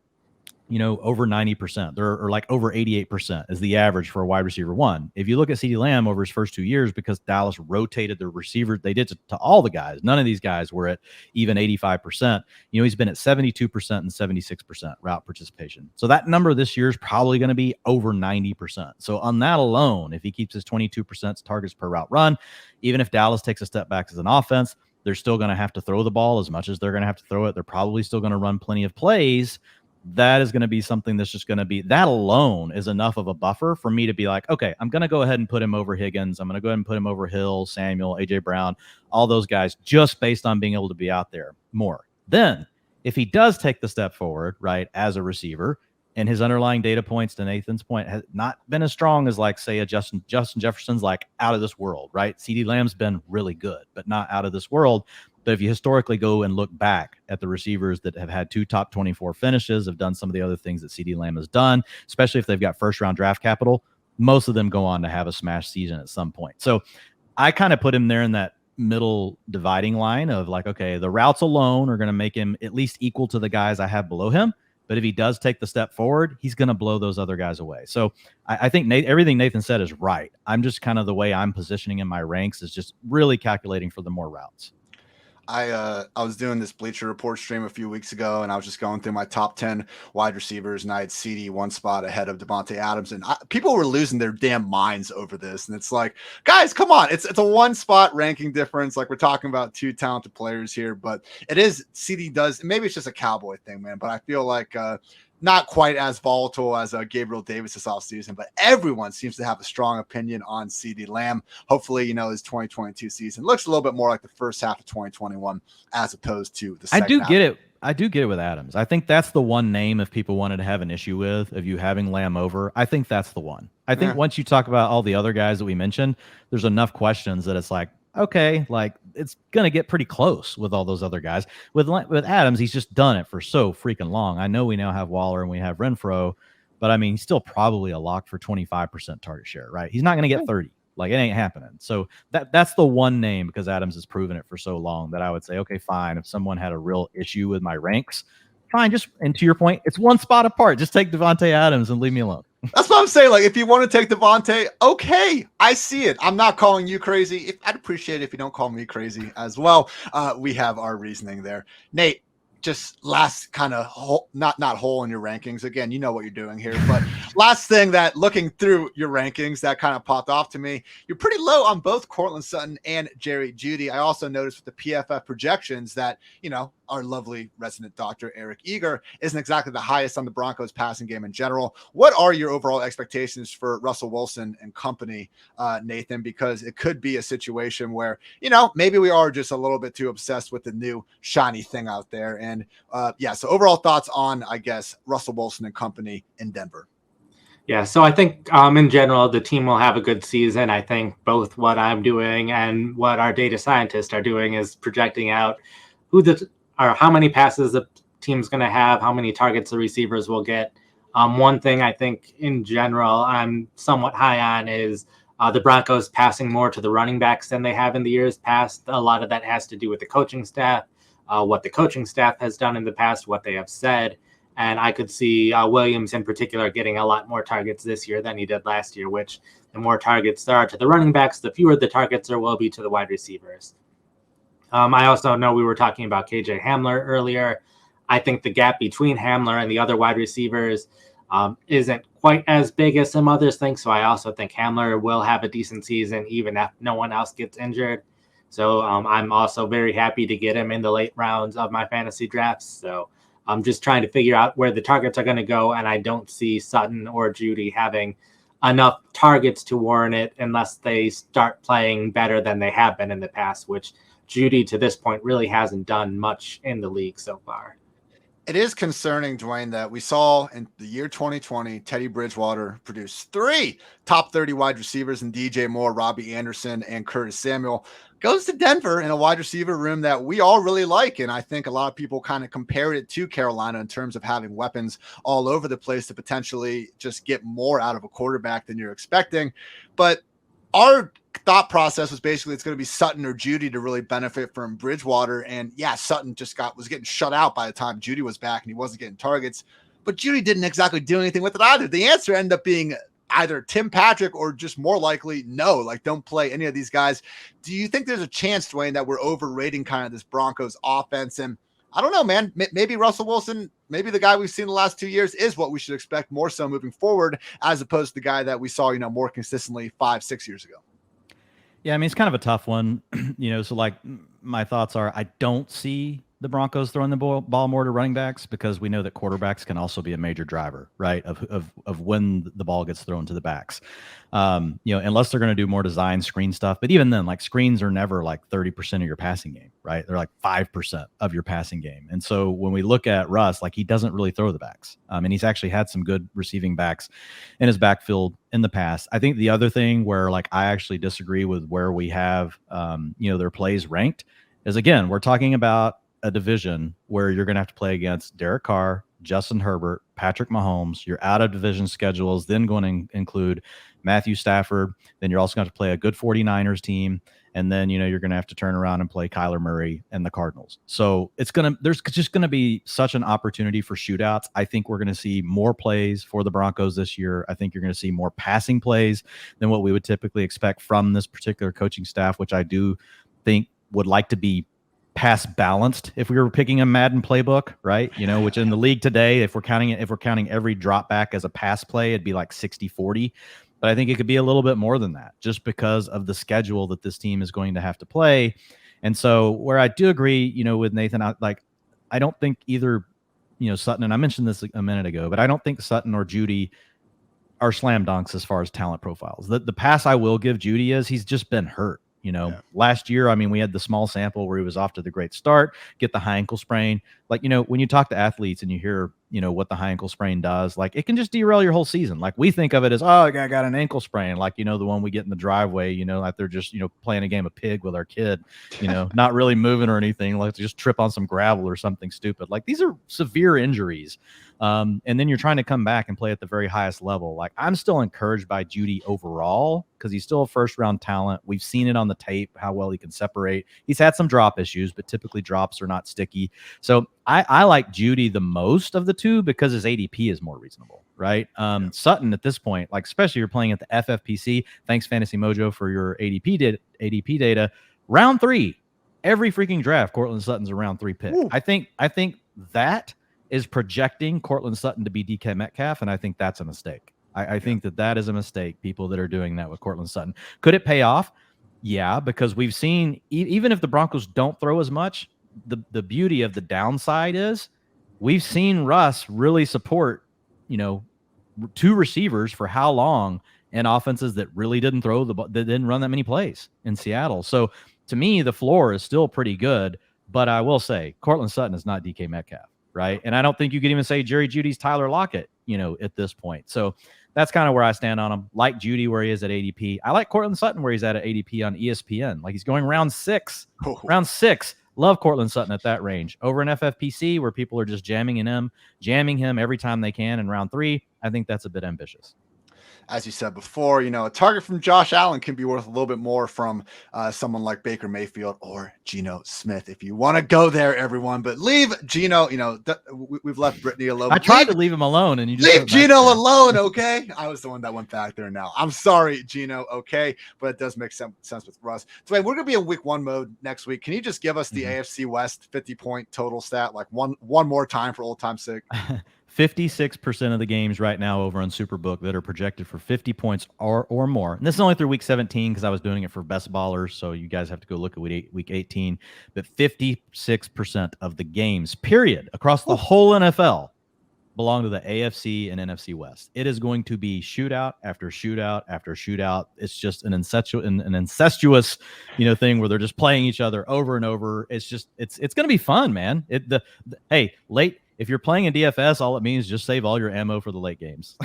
over 90%. They're like over 88% is the average for a wide receiver one. If you look at CeeDee Lamb over his first 2 years, because Dallas rotated their receivers, they did to all the guys. None of these guys were at even 85%. He's been at 72% and 76% route participation. So that number this year is probably going to be over 90%. So on that alone, if he keeps his 22% targets per route run, even if Dallas takes a step back as an offense, they're still going to have to throw the ball as much as they're going to have to throw it. They're probably still going to run plenty of plays. That is going to be something that's just going to be, that alone is enough of a buffer for me to be like, okay, I'm going to go ahead and put him over Higgins. I'm going to go ahead and put him over Hill, Samuel, AJ Brown, all those guys, just based on being able to be out there more. Then if he does take the step forward, right, as a receiver, and his underlying data points, to Nathan's point, has not been as strong as, like, say, a Justin Jefferson's, like, out of this world, right? CeeDee Lamb's been really good, but not out of this world. But if you historically go and look back at the receivers that have had 2 top 24 finishes, have done some of the other things that CeeDee Lamb has done, especially if they've got first-round draft capital, most of them go on to have a smash season at some point. So I kind of put him there in that middle dividing line of, like, okay, the routes alone are going to make him at least equal to the guys I have below him. But if he does take the step forward, he's going to blow those other guys away. So I think everything Nathan said is right. I'm just kind of, the way I'm positioning in my ranks is just really calculating for the more routes. I was doing this Bleacher Report stream a few weeks ago, and I was just going through my top 10 wide receivers, and I had CeeDee one spot ahead of Davante Adams, and people were losing their damn minds over this. And it's like, guys, come on. It's a 1 spot ranking difference. Like, we're talking about 2 talented players here, but it is, CeeDee does, maybe it's just a Cowboy thing, man, but I feel like not quite as volatile as Gabriel Davis this offseason, but everyone seems to have a strong opinion on CeeDee Lamb. Hopefully, his 2022 season looks a little bit more like the first half of 2021 as opposed to the second half. I do get it with Adams. I think that's the one name if people wanted to have an issue with, of you having Lamb over, I think that's the one. I think once you talk about all the other guys that we mentioned, there's enough questions that it's like, okay, like it's going to get pretty close with all those other guys. With Adams, he's just done it for so freaking long. I know we now have Waller and we have Renfro, but I mean, he's still probably a lock for 25% target share, right? He's not going to get 30. Like, it ain't happening. So that's the one name, because Adams has proven it for so long, that I would say, okay, fine. If someone had a real issue with my ranks, fine. And to your point, it's one spot apart. Just take Davante Adams and leave me alone. That's what I'm saying. Like, if you want to take Davante, okay, I see it. I'm not calling you crazy. I'd appreciate it if you don't call me crazy as well. We have our reasoning there. Nate, just last kind of hole, not hole in your rankings. Again, you know what you're doing here, but last thing that looking through your rankings that kind of popped off to me, you're pretty low on both Courtland Sutton and Jerry Jeudy. I also noticed with the PFF projections that, our lovely resident doctor, Eric Eager, isn't exactly the highest on the Broncos passing game in general. What are your overall expectations for Russell Wilson and company, Nathan? Because it could be a situation where, maybe we are just a little bit too obsessed with the new shiny thing out there. And so overall thoughts on, I guess, Russell Wilson and company in Denver. Yeah, so I think in general, the team will have a good season. I think both what I'm doing and what our data scientists are doing is projecting out how many passes the team's going to have, how many targets the receivers will get. One thing I think in general I'm somewhat high on is the Broncos passing more to the running backs than they have in the years past. A lot of that has to do with the coaching staff, what the coaching staff has done in the past, what they have said. And I could see Williams in particular getting a lot more targets this year than he did last year, which the more targets there are to the running backs, the fewer the targets there will be to the wide receivers. I also know we were talking about KJ Hamler earlier. I think the gap between Hamler and the other wide receivers isn't quite as big as some others think. So I also think Hamler will have a decent season, even if no one else gets injured. So I'm also very happy to get him in the late rounds of my fantasy drafts. So I'm just trying to figure out where the targets are going to go. And I don't see Sutton or Jeudy having enough targets to warrant it unless they start playing better than they have been in the past, which Jeudy to this point really hasn't done much in the league so far. It is concerning, Dwain, that we saw in the year 2020, Teddy Bridgewater produced 3 top 30 wide receivers in DJ Moore, Robbie Anderson, and Curtis Samuel. Goes to Denver in a wide receiver room that we all really like. And I think a lot of people kind of compared it to Carolina in terms of having weapons all over the place to potentially just get more out of a quarterback than you're expecting. But our thought process was basically it's going to be Sutton or Jeudy to really benefit from Bridgewater. And Sutton just was getting shut out by the time Jeudy was back and he wasn't getting targets. But Jeudy didn't exactly do anything with it either. The answer ended up being either Tim Patrick or just more likely no, like don't play any of these guys. Do you think there's a chance, Dwain, that we're overrating kind of this Broncos offense? And I don't know, man, maybe Russell Wilson, maybe the guy we've seen the last 2 years is what we should expect more so moving forward, as opposed to the guy that we saw, more consistently 5-6 years ago. Yeah, I mean, it's kind of a tough one, so like my thoughts are I don't see the Broncos throwing the ball more to running backs, because we know that quarterbacks can also be a major driver, right, of when the ball gets thrown to the backs. Unless they're going to do more design screen stuff. But even then, like, screens are never like 30% of your passing game, right? They're like 5% of your passing game. And so when we look at Russ, like, he doesn't really throw the backs. And he's actually had some good receiving backs in his backfield in the past. I think the other thing where, like, I actually disagree with where we have, their plays ranked is, again, we're talking about a division where you're going to have to play against Derek Carr, Justin Herbert, Patrick Mahomes. Your out of division schedules then going to include Matthew Stafford. Then you're also going to have to play a good 49ers team. And then, you're going to have to turn around and play Kyler Murray and the Cardinals. So there's just going to be such an opportunity for shootouts. I think we're going to see more plays for the Broncos this year. I think you're going to see more passing plays than what we would typically expect from this particular coaching staff, which I do think would like to be pass balanced if we were picking a Madden playbook, right? Which in the league today, if we're counting every drop back as a pass play, it'd be like 60-40. But I think it could be a little bit more than that, just because of the schedule that this team is going to have to play. And so where I do agree, with Nathan, I don't think either Sutton, and I mentioned this a minute ago, but I don't think Sutton or Jeudy are slam dunks as far as talent profiles. The pass I will give Jeudy is he's just been hurt. Last year, I mean, we had the small sample where he was off to the great start, get the high ankle sprain. Like, when you talk to athletes and you hear, what the high ankle sprain does, like it can just derail your whole season. Like we think of it as, oh, I got an ankle sprain. Like, the one we get in the driveway, like they're just, playing a game of pig with our kid, not really moving or anything, like just trip on some gravel or something stupid. Like these are severe injuries. And then you're trying to come back and play at the very highest level. Like I'm still encouraged by Jeudy overall because he's still a first round talent. We've seen it on the tape, how well he can separate. He's had some drop issues, but typically drops are not sticky. So I like Jeudy the most of the two because his ADP is more reasonable, right? Sutton at this point, like especially you're playing at the FFPC. Thanks Fantasy Mojo for your ADP data. Round 3, every freaking draft, Cortland Sutton's a round 3 pick. Ooh. I think that is projecting Cortland Sutton to be DK Metcalf, and I think that's a mistake. I think that is a mistake, people that are doing that with Cortland Sutton. Could it pay off? Yeah, because we've seen, even if the Broncos don't throw as much, the beauty of the downside is we've seen Russ really support, 2 receivers for how long in offenses that really didn't throw that didn't run that many plays in Seattle. So to me, the floor is still pretty good, but I will say Cortland Sutton is not DK Metcalf. Right. And I don't think you could even say Jerry Jeudy's Tyler Lockett, at this point. So that's kind of where I stand on him. Like Jeudy where he is at ADP. I like Cortland Sutton where he's at ADP on ESPN. Like he's going round 6. Oh. Round 6. Love Cortland Sutton at that range. Over in FFPC where people are just jamming him every time they can in round 3. I think that's a bit ambitious. As you said before, a target from Josh Allen can be worth a little bit more from someone like Baker Mayfield or Geno Smith if you want to go there, everyone. But leave Geno, we've left Brittany alone. I tried to leave him alone, and you just leave Geno alone, okay? I was the one that went back there now. I'm sorry, Geno, okay? But it does make sense with Russ. Dwain, we're going to be in week 1 mode next week. Can you just give us the AFC West 50-point total stat, like one more time for old time's sake? 56% of the games right now over on Superbook that are projected for 50 points or more. And this is only through week 17 because I was doing it for best ballers. So you guys have to go look at week 18. But 56% of the games, period, across the whole NFL belong to the AFC and NFC West. It is going to be shootout after shootout after shootout. It's just an incestuous, thing where they're just playing each other over and over. It's going to be fun, man. If you're playing in DFS, all it means is just save all your ammo for the late games.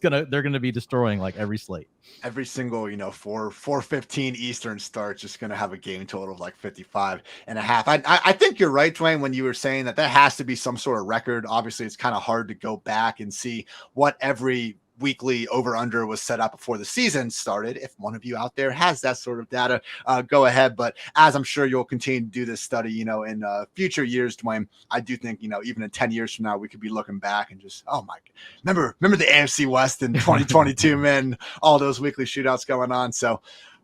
They're gonna be destroying like every slate. Every single 4:15 Eastern start's just gonna have a game total of like 55 and a half. I think you're right, Dwain, when you were saying that has to be some sort of record. Obviously, it's kind of hard to go back and see what every weekly over under was set up before the season started. If one of you out there has that sort of data, go ahead. But as I'm sure you'll continue to do this study, in future years, Dwain, I do think, even in 10 years from now, we could be looking back and just, oh my, remember the AFC West in 2022, man, all those weekly shootouts going on. So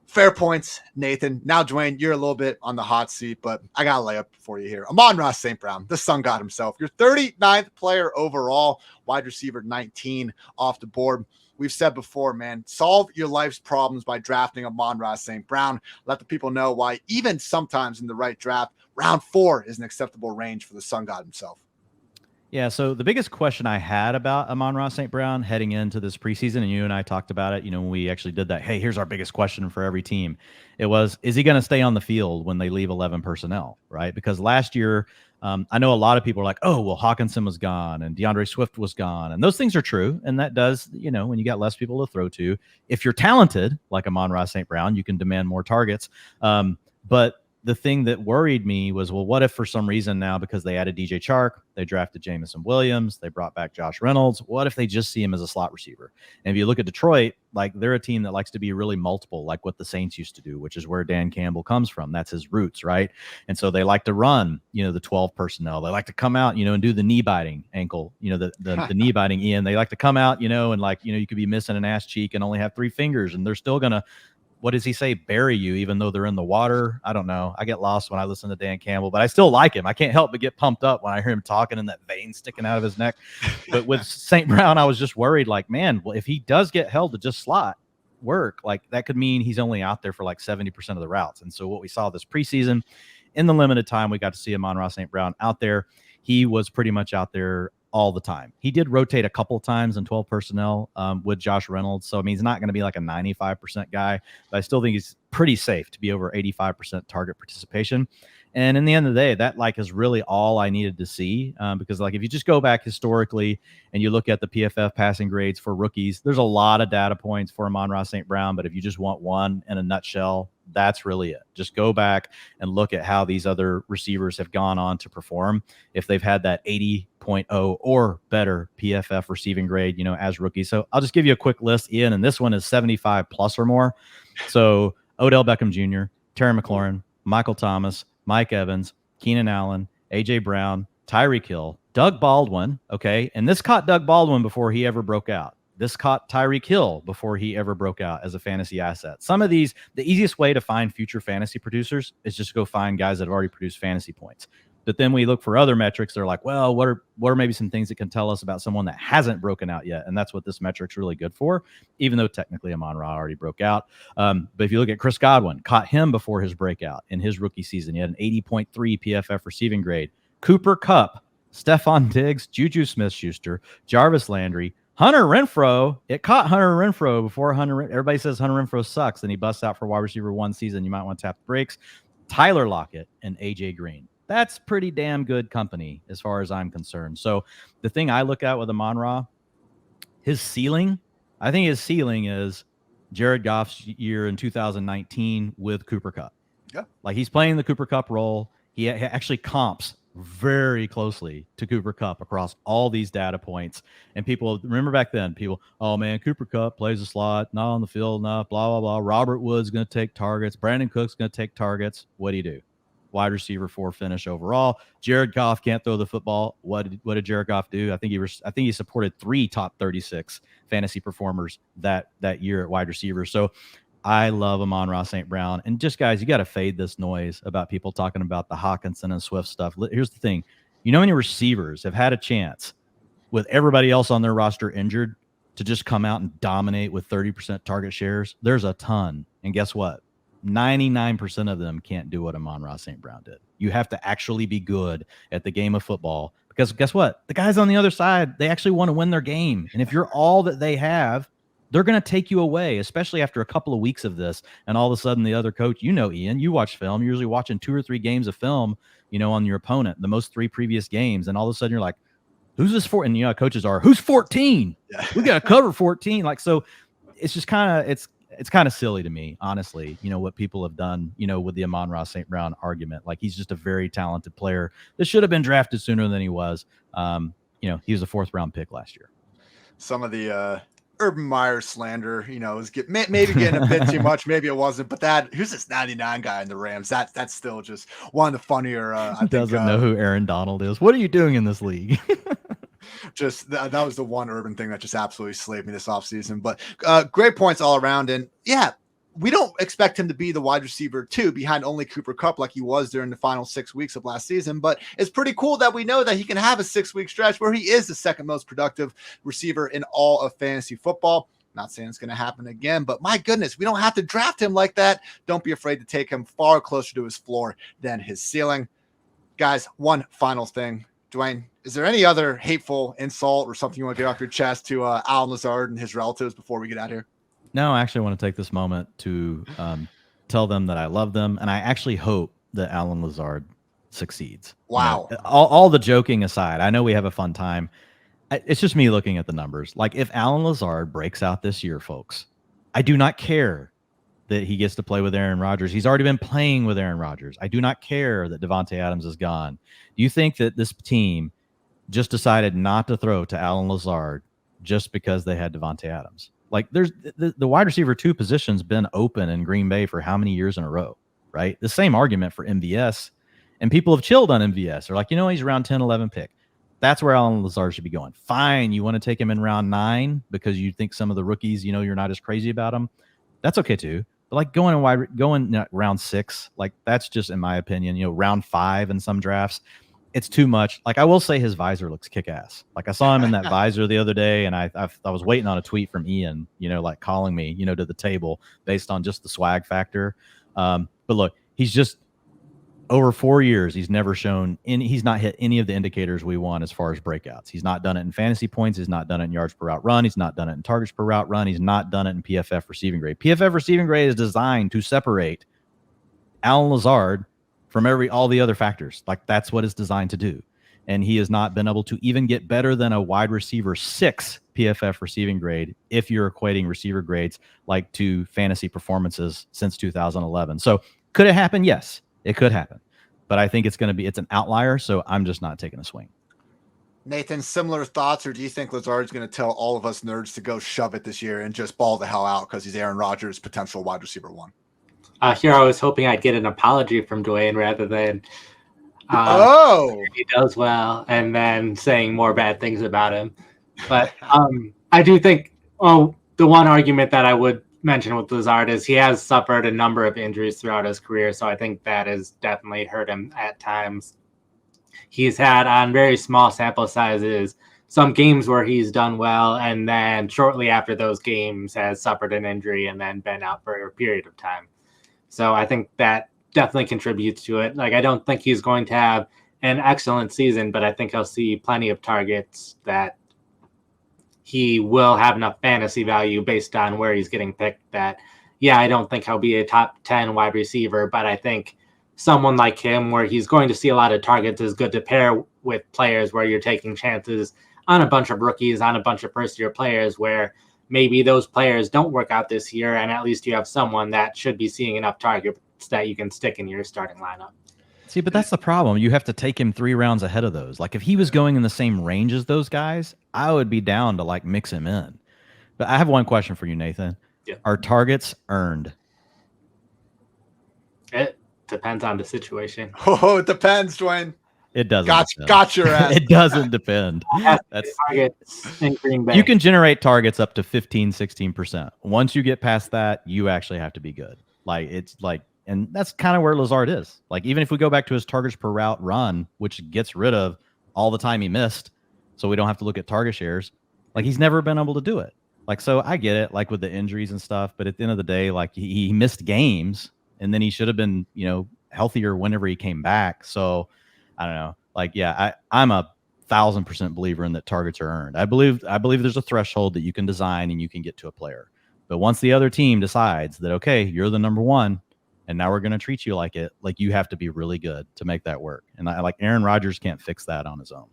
fair points, Nathan. Now, Dwain, you're a little bit on the hot seat, but I got a layup for you here. Amon-Ra St. Brown, the sun god himself. Your 39th player overall, wide receiver 19 off the board. We've said before, man, solve your life's problems by drafting Amon-Ra St. Brown. Let the people know why even sometimes in the right draft, round 4 is an acceptable range for the sun god himself. Yeah, so the biggest question I had about Amon-Ra St. Brown heading into this preseason, and you and I talked about it, when we actually did that, hey, here's our biggest question for every team. It was, is he going to stay on the field when they leave 11 personnel, right? Because last year, I know a lot of people are like, oh, well, Hawkinson was gone and DeAndre Swift was gone. And those things are true. And that does, when you got less people to throw to, if you're talented, like Amon-Ra St. Brown, you can demand more targets. But the thing that worried me was, well, what if for some reason now, because they added DJ Chark, they drafted Jamison Williams, they brought back Josh Reynolds, what if they just see him as a slot receiver? And if you look at Detroit, like they're a team that likes to be really multiple, like what the Saints used to do, which is where Dan Campbell comes from. That's his roots, right? And so they like to run, the 12 personnel. They like to come out, and do the knee biting ankle, the knee biting Ian. They like to come out, and like, you could be missing an ass cheek and only have 3 fingers, and they're still going to, what does he say? Bury you, even though they're in the water. I don't know. I get lost when I listen to Dan Campbell, but I still like him. I can't help but get pumped up when I hear him talking and that vein sticking out of his neck. But with St. Brown, I was just worried, like, man, well, if he does get held to just slot work, like that could mean he's only out there for like 70% of the routes. And so what we saw this preseason, in the limited time we got to see Amon-Ra St. Brown out there, he was pretty much out there all the time. He did rotate a couple times in 12 personnel with Josh Reynolds. So, I mean, he's not going to be like a 95% guy, but I still think he's pretty safe to be over 85% target participation. And in the end of the day, that like is really all I needed to see because like if you just go back historically and you look at the PFF passing grades for rookies, there's a lot of data points for Amon-Ra St. Brown. But if you just want one in a nutshell, that's really it. Just go back and look at how these other receivers have gone on to perform. If they've had that 80.0 or better PFF receiving grade, as rookies. So I'll just give you a quick list, Ian, and this one is 75 plus or more. So Odell Beckham Jr., Terry McLaurin, Michael Thomas, Mike Evans, Keenan Allen, A.J. Brown, Tyreek Hill, Doug Baldwin, okay? And this caught Doug Baldwin before he ever broke out. This caught Tyreek Hill before he ever broke out as a fantasy asset. Some of these, the easiest way to find future fantasy producers is just go find guys that have already produced fantasy points. But then we look for other metrics. They're like, well, what are maybe some things that can tell us about someone that hasn't broken out yet? And that's what this metric's really good for, even though technically Amon-Ra already broke out. But if you look at Chris Godwin, caught him before his breakout in his rookie season. He had an 80.3 PFF receiving grade. Cooper Kupp, Stefon Diggs, Juju Smith-Schuster, Jarvis Landry, Hunter Renfrow. It caught Hunter Renfrow before everybody says Hunter Renfrow sucks, and he busts out for wide receiver one season. You might want to tap the brakes. Tyler Lockett and A.J. Green. That's pretty damn good company as far as I'm concerned. So the thing I look at with Amon-Ra, his ceiling, I think his ceiling is Jared Goff's year in 2019 with Cooper Kupp. Yeah. Like he's playing the Cooper Kupp role. He actually comps very closely to Cooper Kupp across all these data points. And people remember back then, oh man, Cooper Kupp plays a slot, not on the field enough, blah, blah, blah. Robert Woods going to take targets. Brandon Cook's going to take targets. What do? Wide receiver 4 finish overall. Jared Goff can't throw the football. What did Jared Goff do? I think he supported 3 top 36 fantasy performers that year at wide receiver. So I love Amon-Ra St. Brown. And just guys, you got to fade this noise about people talking about the Hawkinson and Swift stuff. Here's the thing. When your receivers have had a chance with everybody else on their roster injured to just come out and dominate with 30% target shares, there's a ton. And guess what? 99% of them can't do what Amon-Ra St. Brown did. You have to actually be good at the game of football because guess what? The guys on the other side, they actually want to win their game. And if you're all that they have, they're going to take you away, especially after a couple of weeks of this. And all of a sudden the other coach, Ian, you watch film, you're usually watching 2 or 3 games of film, on your opponent, the most 3 previous games. And all of a sudden you're like, who's this for? And coaches are, who's 14? Yeah. We got to cover 14. Like, so it's just it's kind of silly to me, honestly, what people have done, with the Amon-Ra St. Brown argument. Like he's just a very talented player that should have been drafted sooner than he was. He was a 4th round pick last year. Some of the Urban Meyer slander, was maybe getting a bit too much. Maybe it wasn't, but who's this 99 guy in the Rams? That's still just one of the funnier. Doesn't know who Aaron Donald is. What are you doing in this league? Just that was the one Urban thing that just absolutely slayed me this offseason. But great points all around. And yeah, we don't expect him to be the wide receiver 2 behind only Cooper Kupp like he was during the final 6 weeks of last season. But it's pretty cool that we know that he can have a 6-week stretch where he is the second most productive receiver in all of fantasy football. Not saying it's going to happen again, but my goodness, we don't have to draft him like that. Don't be afraid to take him far closer to his floor than his ceiling. Guys, one final thing. Dwain, is there any other hateful insult or something you want to get off your chest to Alan Lazard and his relatives before we get out of here? No, I actually want to take this moment to tell them that I love them, and I actually hope that Alan Lazard succeeds. Wow. All the joking aside, I know we have a fun time. It's just me looking at the numbers. Like if Alan Lazard breaks out this year, folks, I do not care that he gets to play with Aaron Rodgers. He's already been playing with Aaron Rodgers. I do not care that Davante Adams is gone. Do you think that this team just decided not to throw to Alan Lazard just because they had Davante Adams? Like there's the wide receiver 2 position's been open in Green Bay for how many years in a row, right? The same argument for MVS, and people have chilled on MVS. They're like, he's around 10, 11 pick. That's where Alan Lazard should be going. Fine, you want to take him in round 9 because you think some of the rookies, you're not as crazy about them. That's okay too. But like going round 6, like that's just, in my opinion, round 5 in some drafts, it's too much. Like I will say his visor looks kick ass. Like I saw him in that visor the other day, and I was waiting on a tweet from Ian, like calling me, to the table based on just the swag factor. But look, he's over 4 years, he's never shown he's not hit any of the indicators we want as far as breakouts. He's not done it in fantasy points. He's not done it in yards per route run. He's not done it in targets per route run. He's not done it in PFF receiving grade. PFF receiving grade is designed to separate Allen Lazard from all the other factors. Like, that's what it's designed to do. And he has not been able to even get better than a wide receiver 6 PFF receiving grade if you're equating receiver grades like to fantasy performances since 2011. So could it happen? Yes, it could happen. But I think it's an outlier, so I'm just not taking a swing. Nathan, similar thoughts, or do you think Lazard's going to tell all of us nerds to go shove it this year and just ball the hell out because he's Aaron Rodgers' potential wide receiver 1? Here I was hoping I'd get an apology from Dwain rather than he does well and then saying more bad things about him. But I do think the one argument that I would mention with Lazard is he has suffered a number of injuries throughout his career, so I think that has definitely hurt him at times. He's had, on very small sample sizes, some games where he's done well, and then shortly after those games has suffered an injury and then been out for a period of time. So I think that definitely contributes to it. Like, I don't think he's going to have an excellent season, but I think he'll see plenty of targets that he will have enough fantasy value based on where he's getting picked that, yeah, I don't think he'll be a top 10 wide receiver, but I think someone like him where he's going to see a lot of targets is good to pair with players where you're taking chances on a bunch of rookies, on a bunch of first-year players where maybe those players don't work out this year, and at least you have someone that should be seeing enough targets that you can stick in your starting lineup. See, but that's the problem. You have to take him 3 rounds ahead of those. Like, if he was going in the same range as those guys, I would be down to, like, mix him in. But I have one question for you, Nathan. Yeah. Are targets earned? It depends on the situation. Oh, it depends, Dwain. It doesn't. Got your ass. It doesn't depend. That's targets in Green Bay. You can generate targets up to 15, 16%. Once you get past that, you actually have to be good. Like, it's like, and that's kind of where Lazard is. Like, even if we go back to his targets per route run, which gets rid of all the time he missed, so we don't have to look at target shares, like, he's never been able to do it. Like, so I get it, like, with the injuries and stuff, but at the end of the day, like, he missed games, and then he should have been, healthier whenever he came back. So I don't know. Like, yeah, I'm a 1,000% believer in that targets are earned. I believe there's a threshold that you can design and you can get to a player. But once the other team decides that, okay, you're the number 1, and now we're going to treat you like it, like, you have to be really good to make that work. And Aaron Rodgers can't fix that on his own.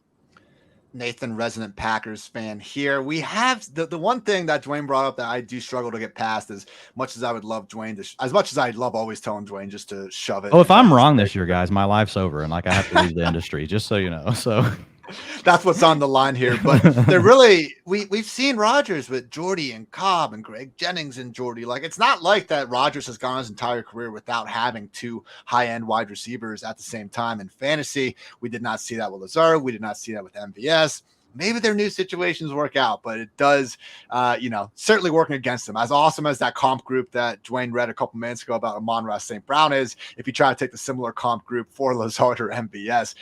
Nathan, resident Packers fan here. We have the one thing that Dwain brought up that I do struggle to get past, as much as I would love Dwain as much as I love always telling Dwain just to shove it. Oh, if I'm wrong this year, guys, my life's over, and, like, I have to leave the industry, just so you know. So that's what's on the line here. But they're we've seen Rodgers with Jordy and Cobb and Greg Jennings and Jordy. Like, it's not like that Rodgers has gone his entire career without having 2 high-end wide receivers at the same time in fantasy. We did not see that with Lazard. We did not see that with MVS. Maybe their new situations work out, but it does, certainly working against them. As awesome as that comp group that Dwain read a couple minutes ago about Amon-Ra St. Brown is, if you try to take the similar comp group for Lazard or MVS,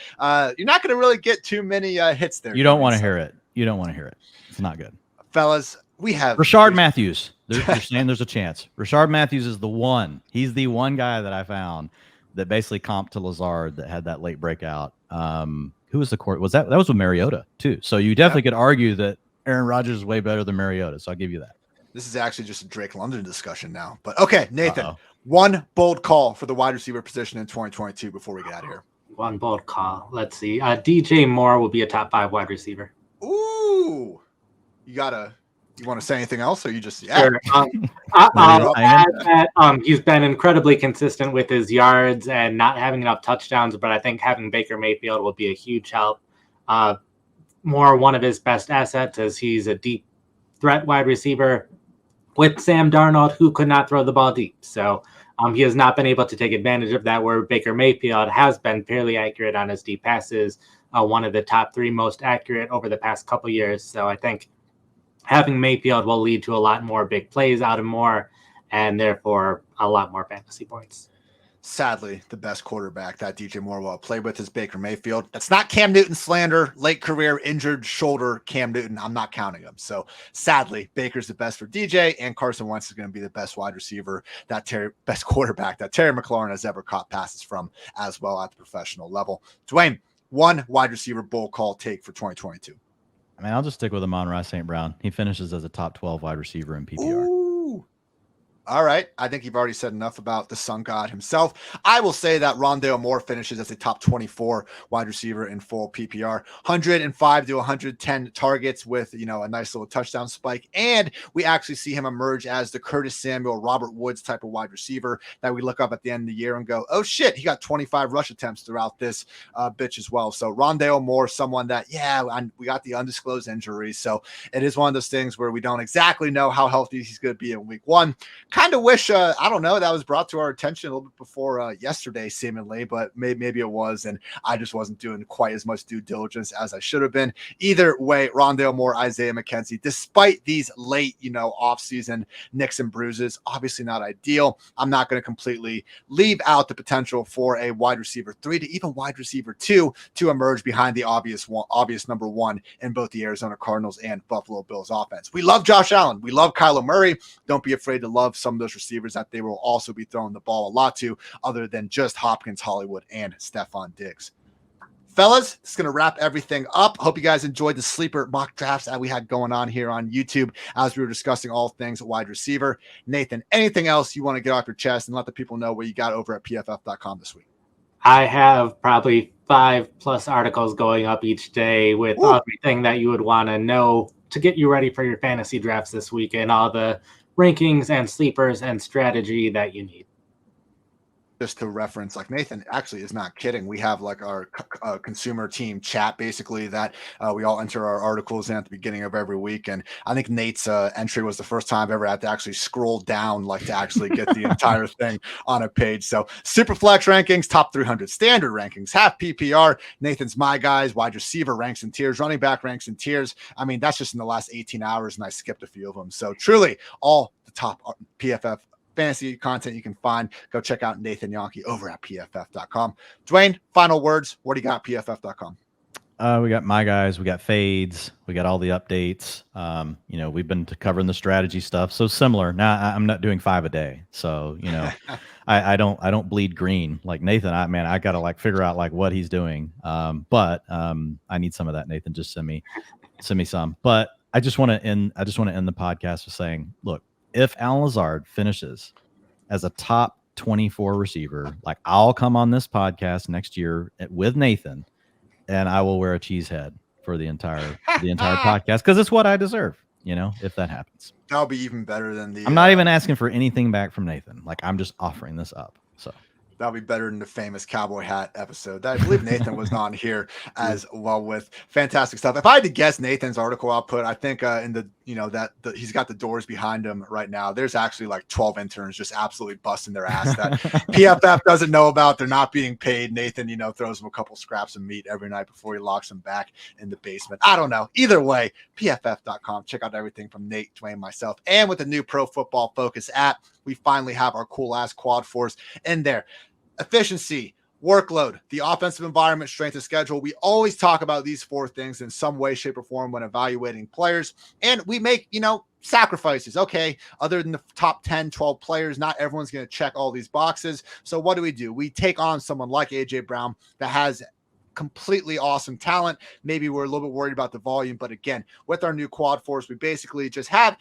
you're not going to really get too many hits there. You don't want to hear it. You don't want to hear it. It's not good. Fellas, we have Rashard Matthews. You're saying there's a chance. Rashard Matthews is the one. He's the one guy that I found that basically comped to Lazard that had that late breakout. Who was the court? That was with Mariota too. So you definitely could argue that Aaron Rodgers is way better than Mariota. So I'll give you that. This is actually just a Drake London discussion now. But okay, Nathan, one bold call for the wide receiver position in 2022 before we get out of here. One bold call. Let's see. DJ Moore will be a top 5 wide receiver. Ooh, you want to say anything else, or you just Sure. I'll add that he's been incredibly consistent with his yards and not having enough touchdowns, but I think having Baker Mayfield will be a huge help. Moore, one of his best assets, as he's a deep threat wide receiver with Sam Darnold, who could not throw the ball deep. So he has not been able to take advantage of that, where Baker Mayfield has been fairly accurate on his deep passes, one of the top 3 most accurate over the past couple years. So I think having Mayfield will lead to a lot more big plays out of Moore, and therefore a lot more fantasy points. Sadly, the best quarterback that DJ Moore will play with is Baker Mayfield. That's not Cam Newton slander, late career, injured shoulder Cam Newton. I'm not counting him. So sadly, Baker's the best for DJ, and Carson Wentz is going to be the best wide receiver, best quarterback that Terry McLaurin has ever caught passes from as well at the professional level. Dwain, one wide receiver bull call take for 2022. I mean, I'll just stick with Amon-Ra St. Brown. He finishes as a top 12 wide receiver in PPR. Ooh. All right. I think you've already said enough about the sun god himself. I will say that Rondale Moore finishes as a top 24 wide receiver in full PPR, 105 to 110 targets with, a nice little touchdown spike. And we actually see him emerge as the Curtis Samuel, Robert Woods type of wide receiver that we look up at the end of the year and go, oh shit, he got 25 rush attempts throughout this bitch as well. So Rondale Moore, someone that, we got the undisclosed injury. So it is one of those things where we don't exactly know how healthy he's going to be in week one. Kind of wish, I don't know, that was brought to our attention a little bit before yesterday, seemingly, but maybe it was, and I just wasn't doing quite as much due diligence as I should have been. Either way, Rondale Moore, Isaiah McKenzie, despite these late, off-season nicks and bruises, obviously not ideal. I'm not going to completely leave out the potential for a wide receiver 3 to even wide receiver 2 to emerge behind the obvious number 1 in both the Arizona Cardinals and Buffalo Bills offense. We love Josh Allen. We love Kyler Murray. Don't be afraid to love some of those receivers that they will also be throwing the ball a lot to, other than just Hopkins, Hollywood, and Stefon Diggs. Fellas, it's going to wrap everything up. Hope you guys enjoyed the sleeper mock drafts that we had going on here on YouTube as we were discussing all things wide receiver. Nathan, anything else you want to get off your chest and let the people know what you got over at pff.com this week? I have probably 5+ articles going up each day with everything that you would want to know to get you ready for your fantasy drafts this week and all the rankings and sleepers and strategy that you need. Just to reference, like Nathan actually is not kidding. We have like our consumer team chat basically that we all enter our articles in at the beginning of every week. And I think Nate's entry was the first time I've ever had to actually scroll down, like to actually get the entire thing on a page. So super flex rankings, top 300 standard rankings, half PPR, Nathan's my guys, wide receiver ranks and tiers, running back ranks and tiers. I mean, that's just in the last 18 hours and I skipped a few of them. So truly all the top PFF fantasy content you can find. Go check out Nathan Jahnke over at pff.com. Dwain, final words. What do you got at pff.com? We got my guys, we got fades, we got all the updates. We've been covering the strategy stuff. So similar. Now I'm not doing 5 a day. So, I don't bleed green like Nathan. I got to figure out what he's doing. But I need some of that, Nathan. Just send me some. But I just want to end the podcast with saying, look, if Alan Lazard finishes as a top 24 receiver, I'll come on this podcast next year with Nathan, and I will wear a cheese head for the entire podcast because it's what I deserve. If that happens, that'll be even better than the. I'm not even asking for anything back from Nathan. I'm just offering this up. So. That'll be better than the famous cowboy hat episode that I believe Nathan was on here as well with. Fantastic stuff. If I had to guess Nathan's article output, I think in the he's got the doors behind him right now. There's actually 12 interns just absolutely busting their ass that PFF doesn't know about. They're not being paid. Nathan, throws them a couple scraps of meat every night before he locks them back in the basement. I don't know. Either way, pff.com. Check out everything from Nate, Dwain, myself, and with the new Pro Football Focus app, we finally have our cool ass quad force in there. Efficiency, workload, the offensive environment, strength of schedule. We always talk about these 4 things in some way, shape, or form when evaluating players. And we make, sacrifices. Okay. Other than the top 10, 12 players, not everyone's going to check all these boxes. So what do? We take on someone like AJ Brown that has completely awesome talent. Maybe we're a little bit worried about the volume, but again, with our new quad force, we basically just have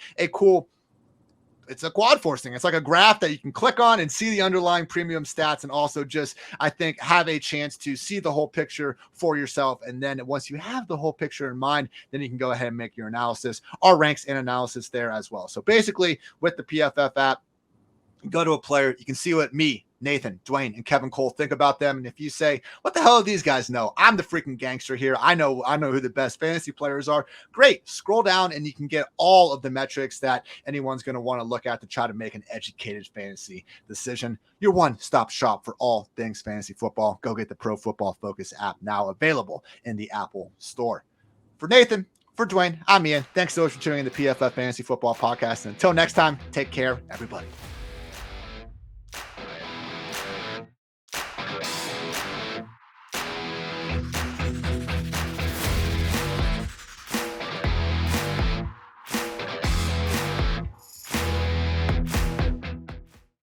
it's a quad force thing. It's like a graph that you can click on and see the underlying premium stats, and also just, I think, have a chance to see the whole picture for yourself. And then once you have the whole picture in mind, then you can go ahead and make your analysis, our ranks and analysis there as well. So basically with the PFF app, you go to a player, you can see what me, Nathan, Dwain, and Kevin Cole think about them. And if you say, what the hell do these guys know? I'm the freaking gangster here. I know who the best fantasy players are. Great. Scroll down and you can get all of the metrics that anyone's going to want to look at to try to make an educated fantasy decision. Your one-stop shop for all things fantasy football. Go get the Pro Football Focus app now available in the Apple Store. For Nathan, for Dwain, I'm Ian. Thanks so much for tuning in to the PFF Fantasy Football Podcast. And until next time, take care, everybody.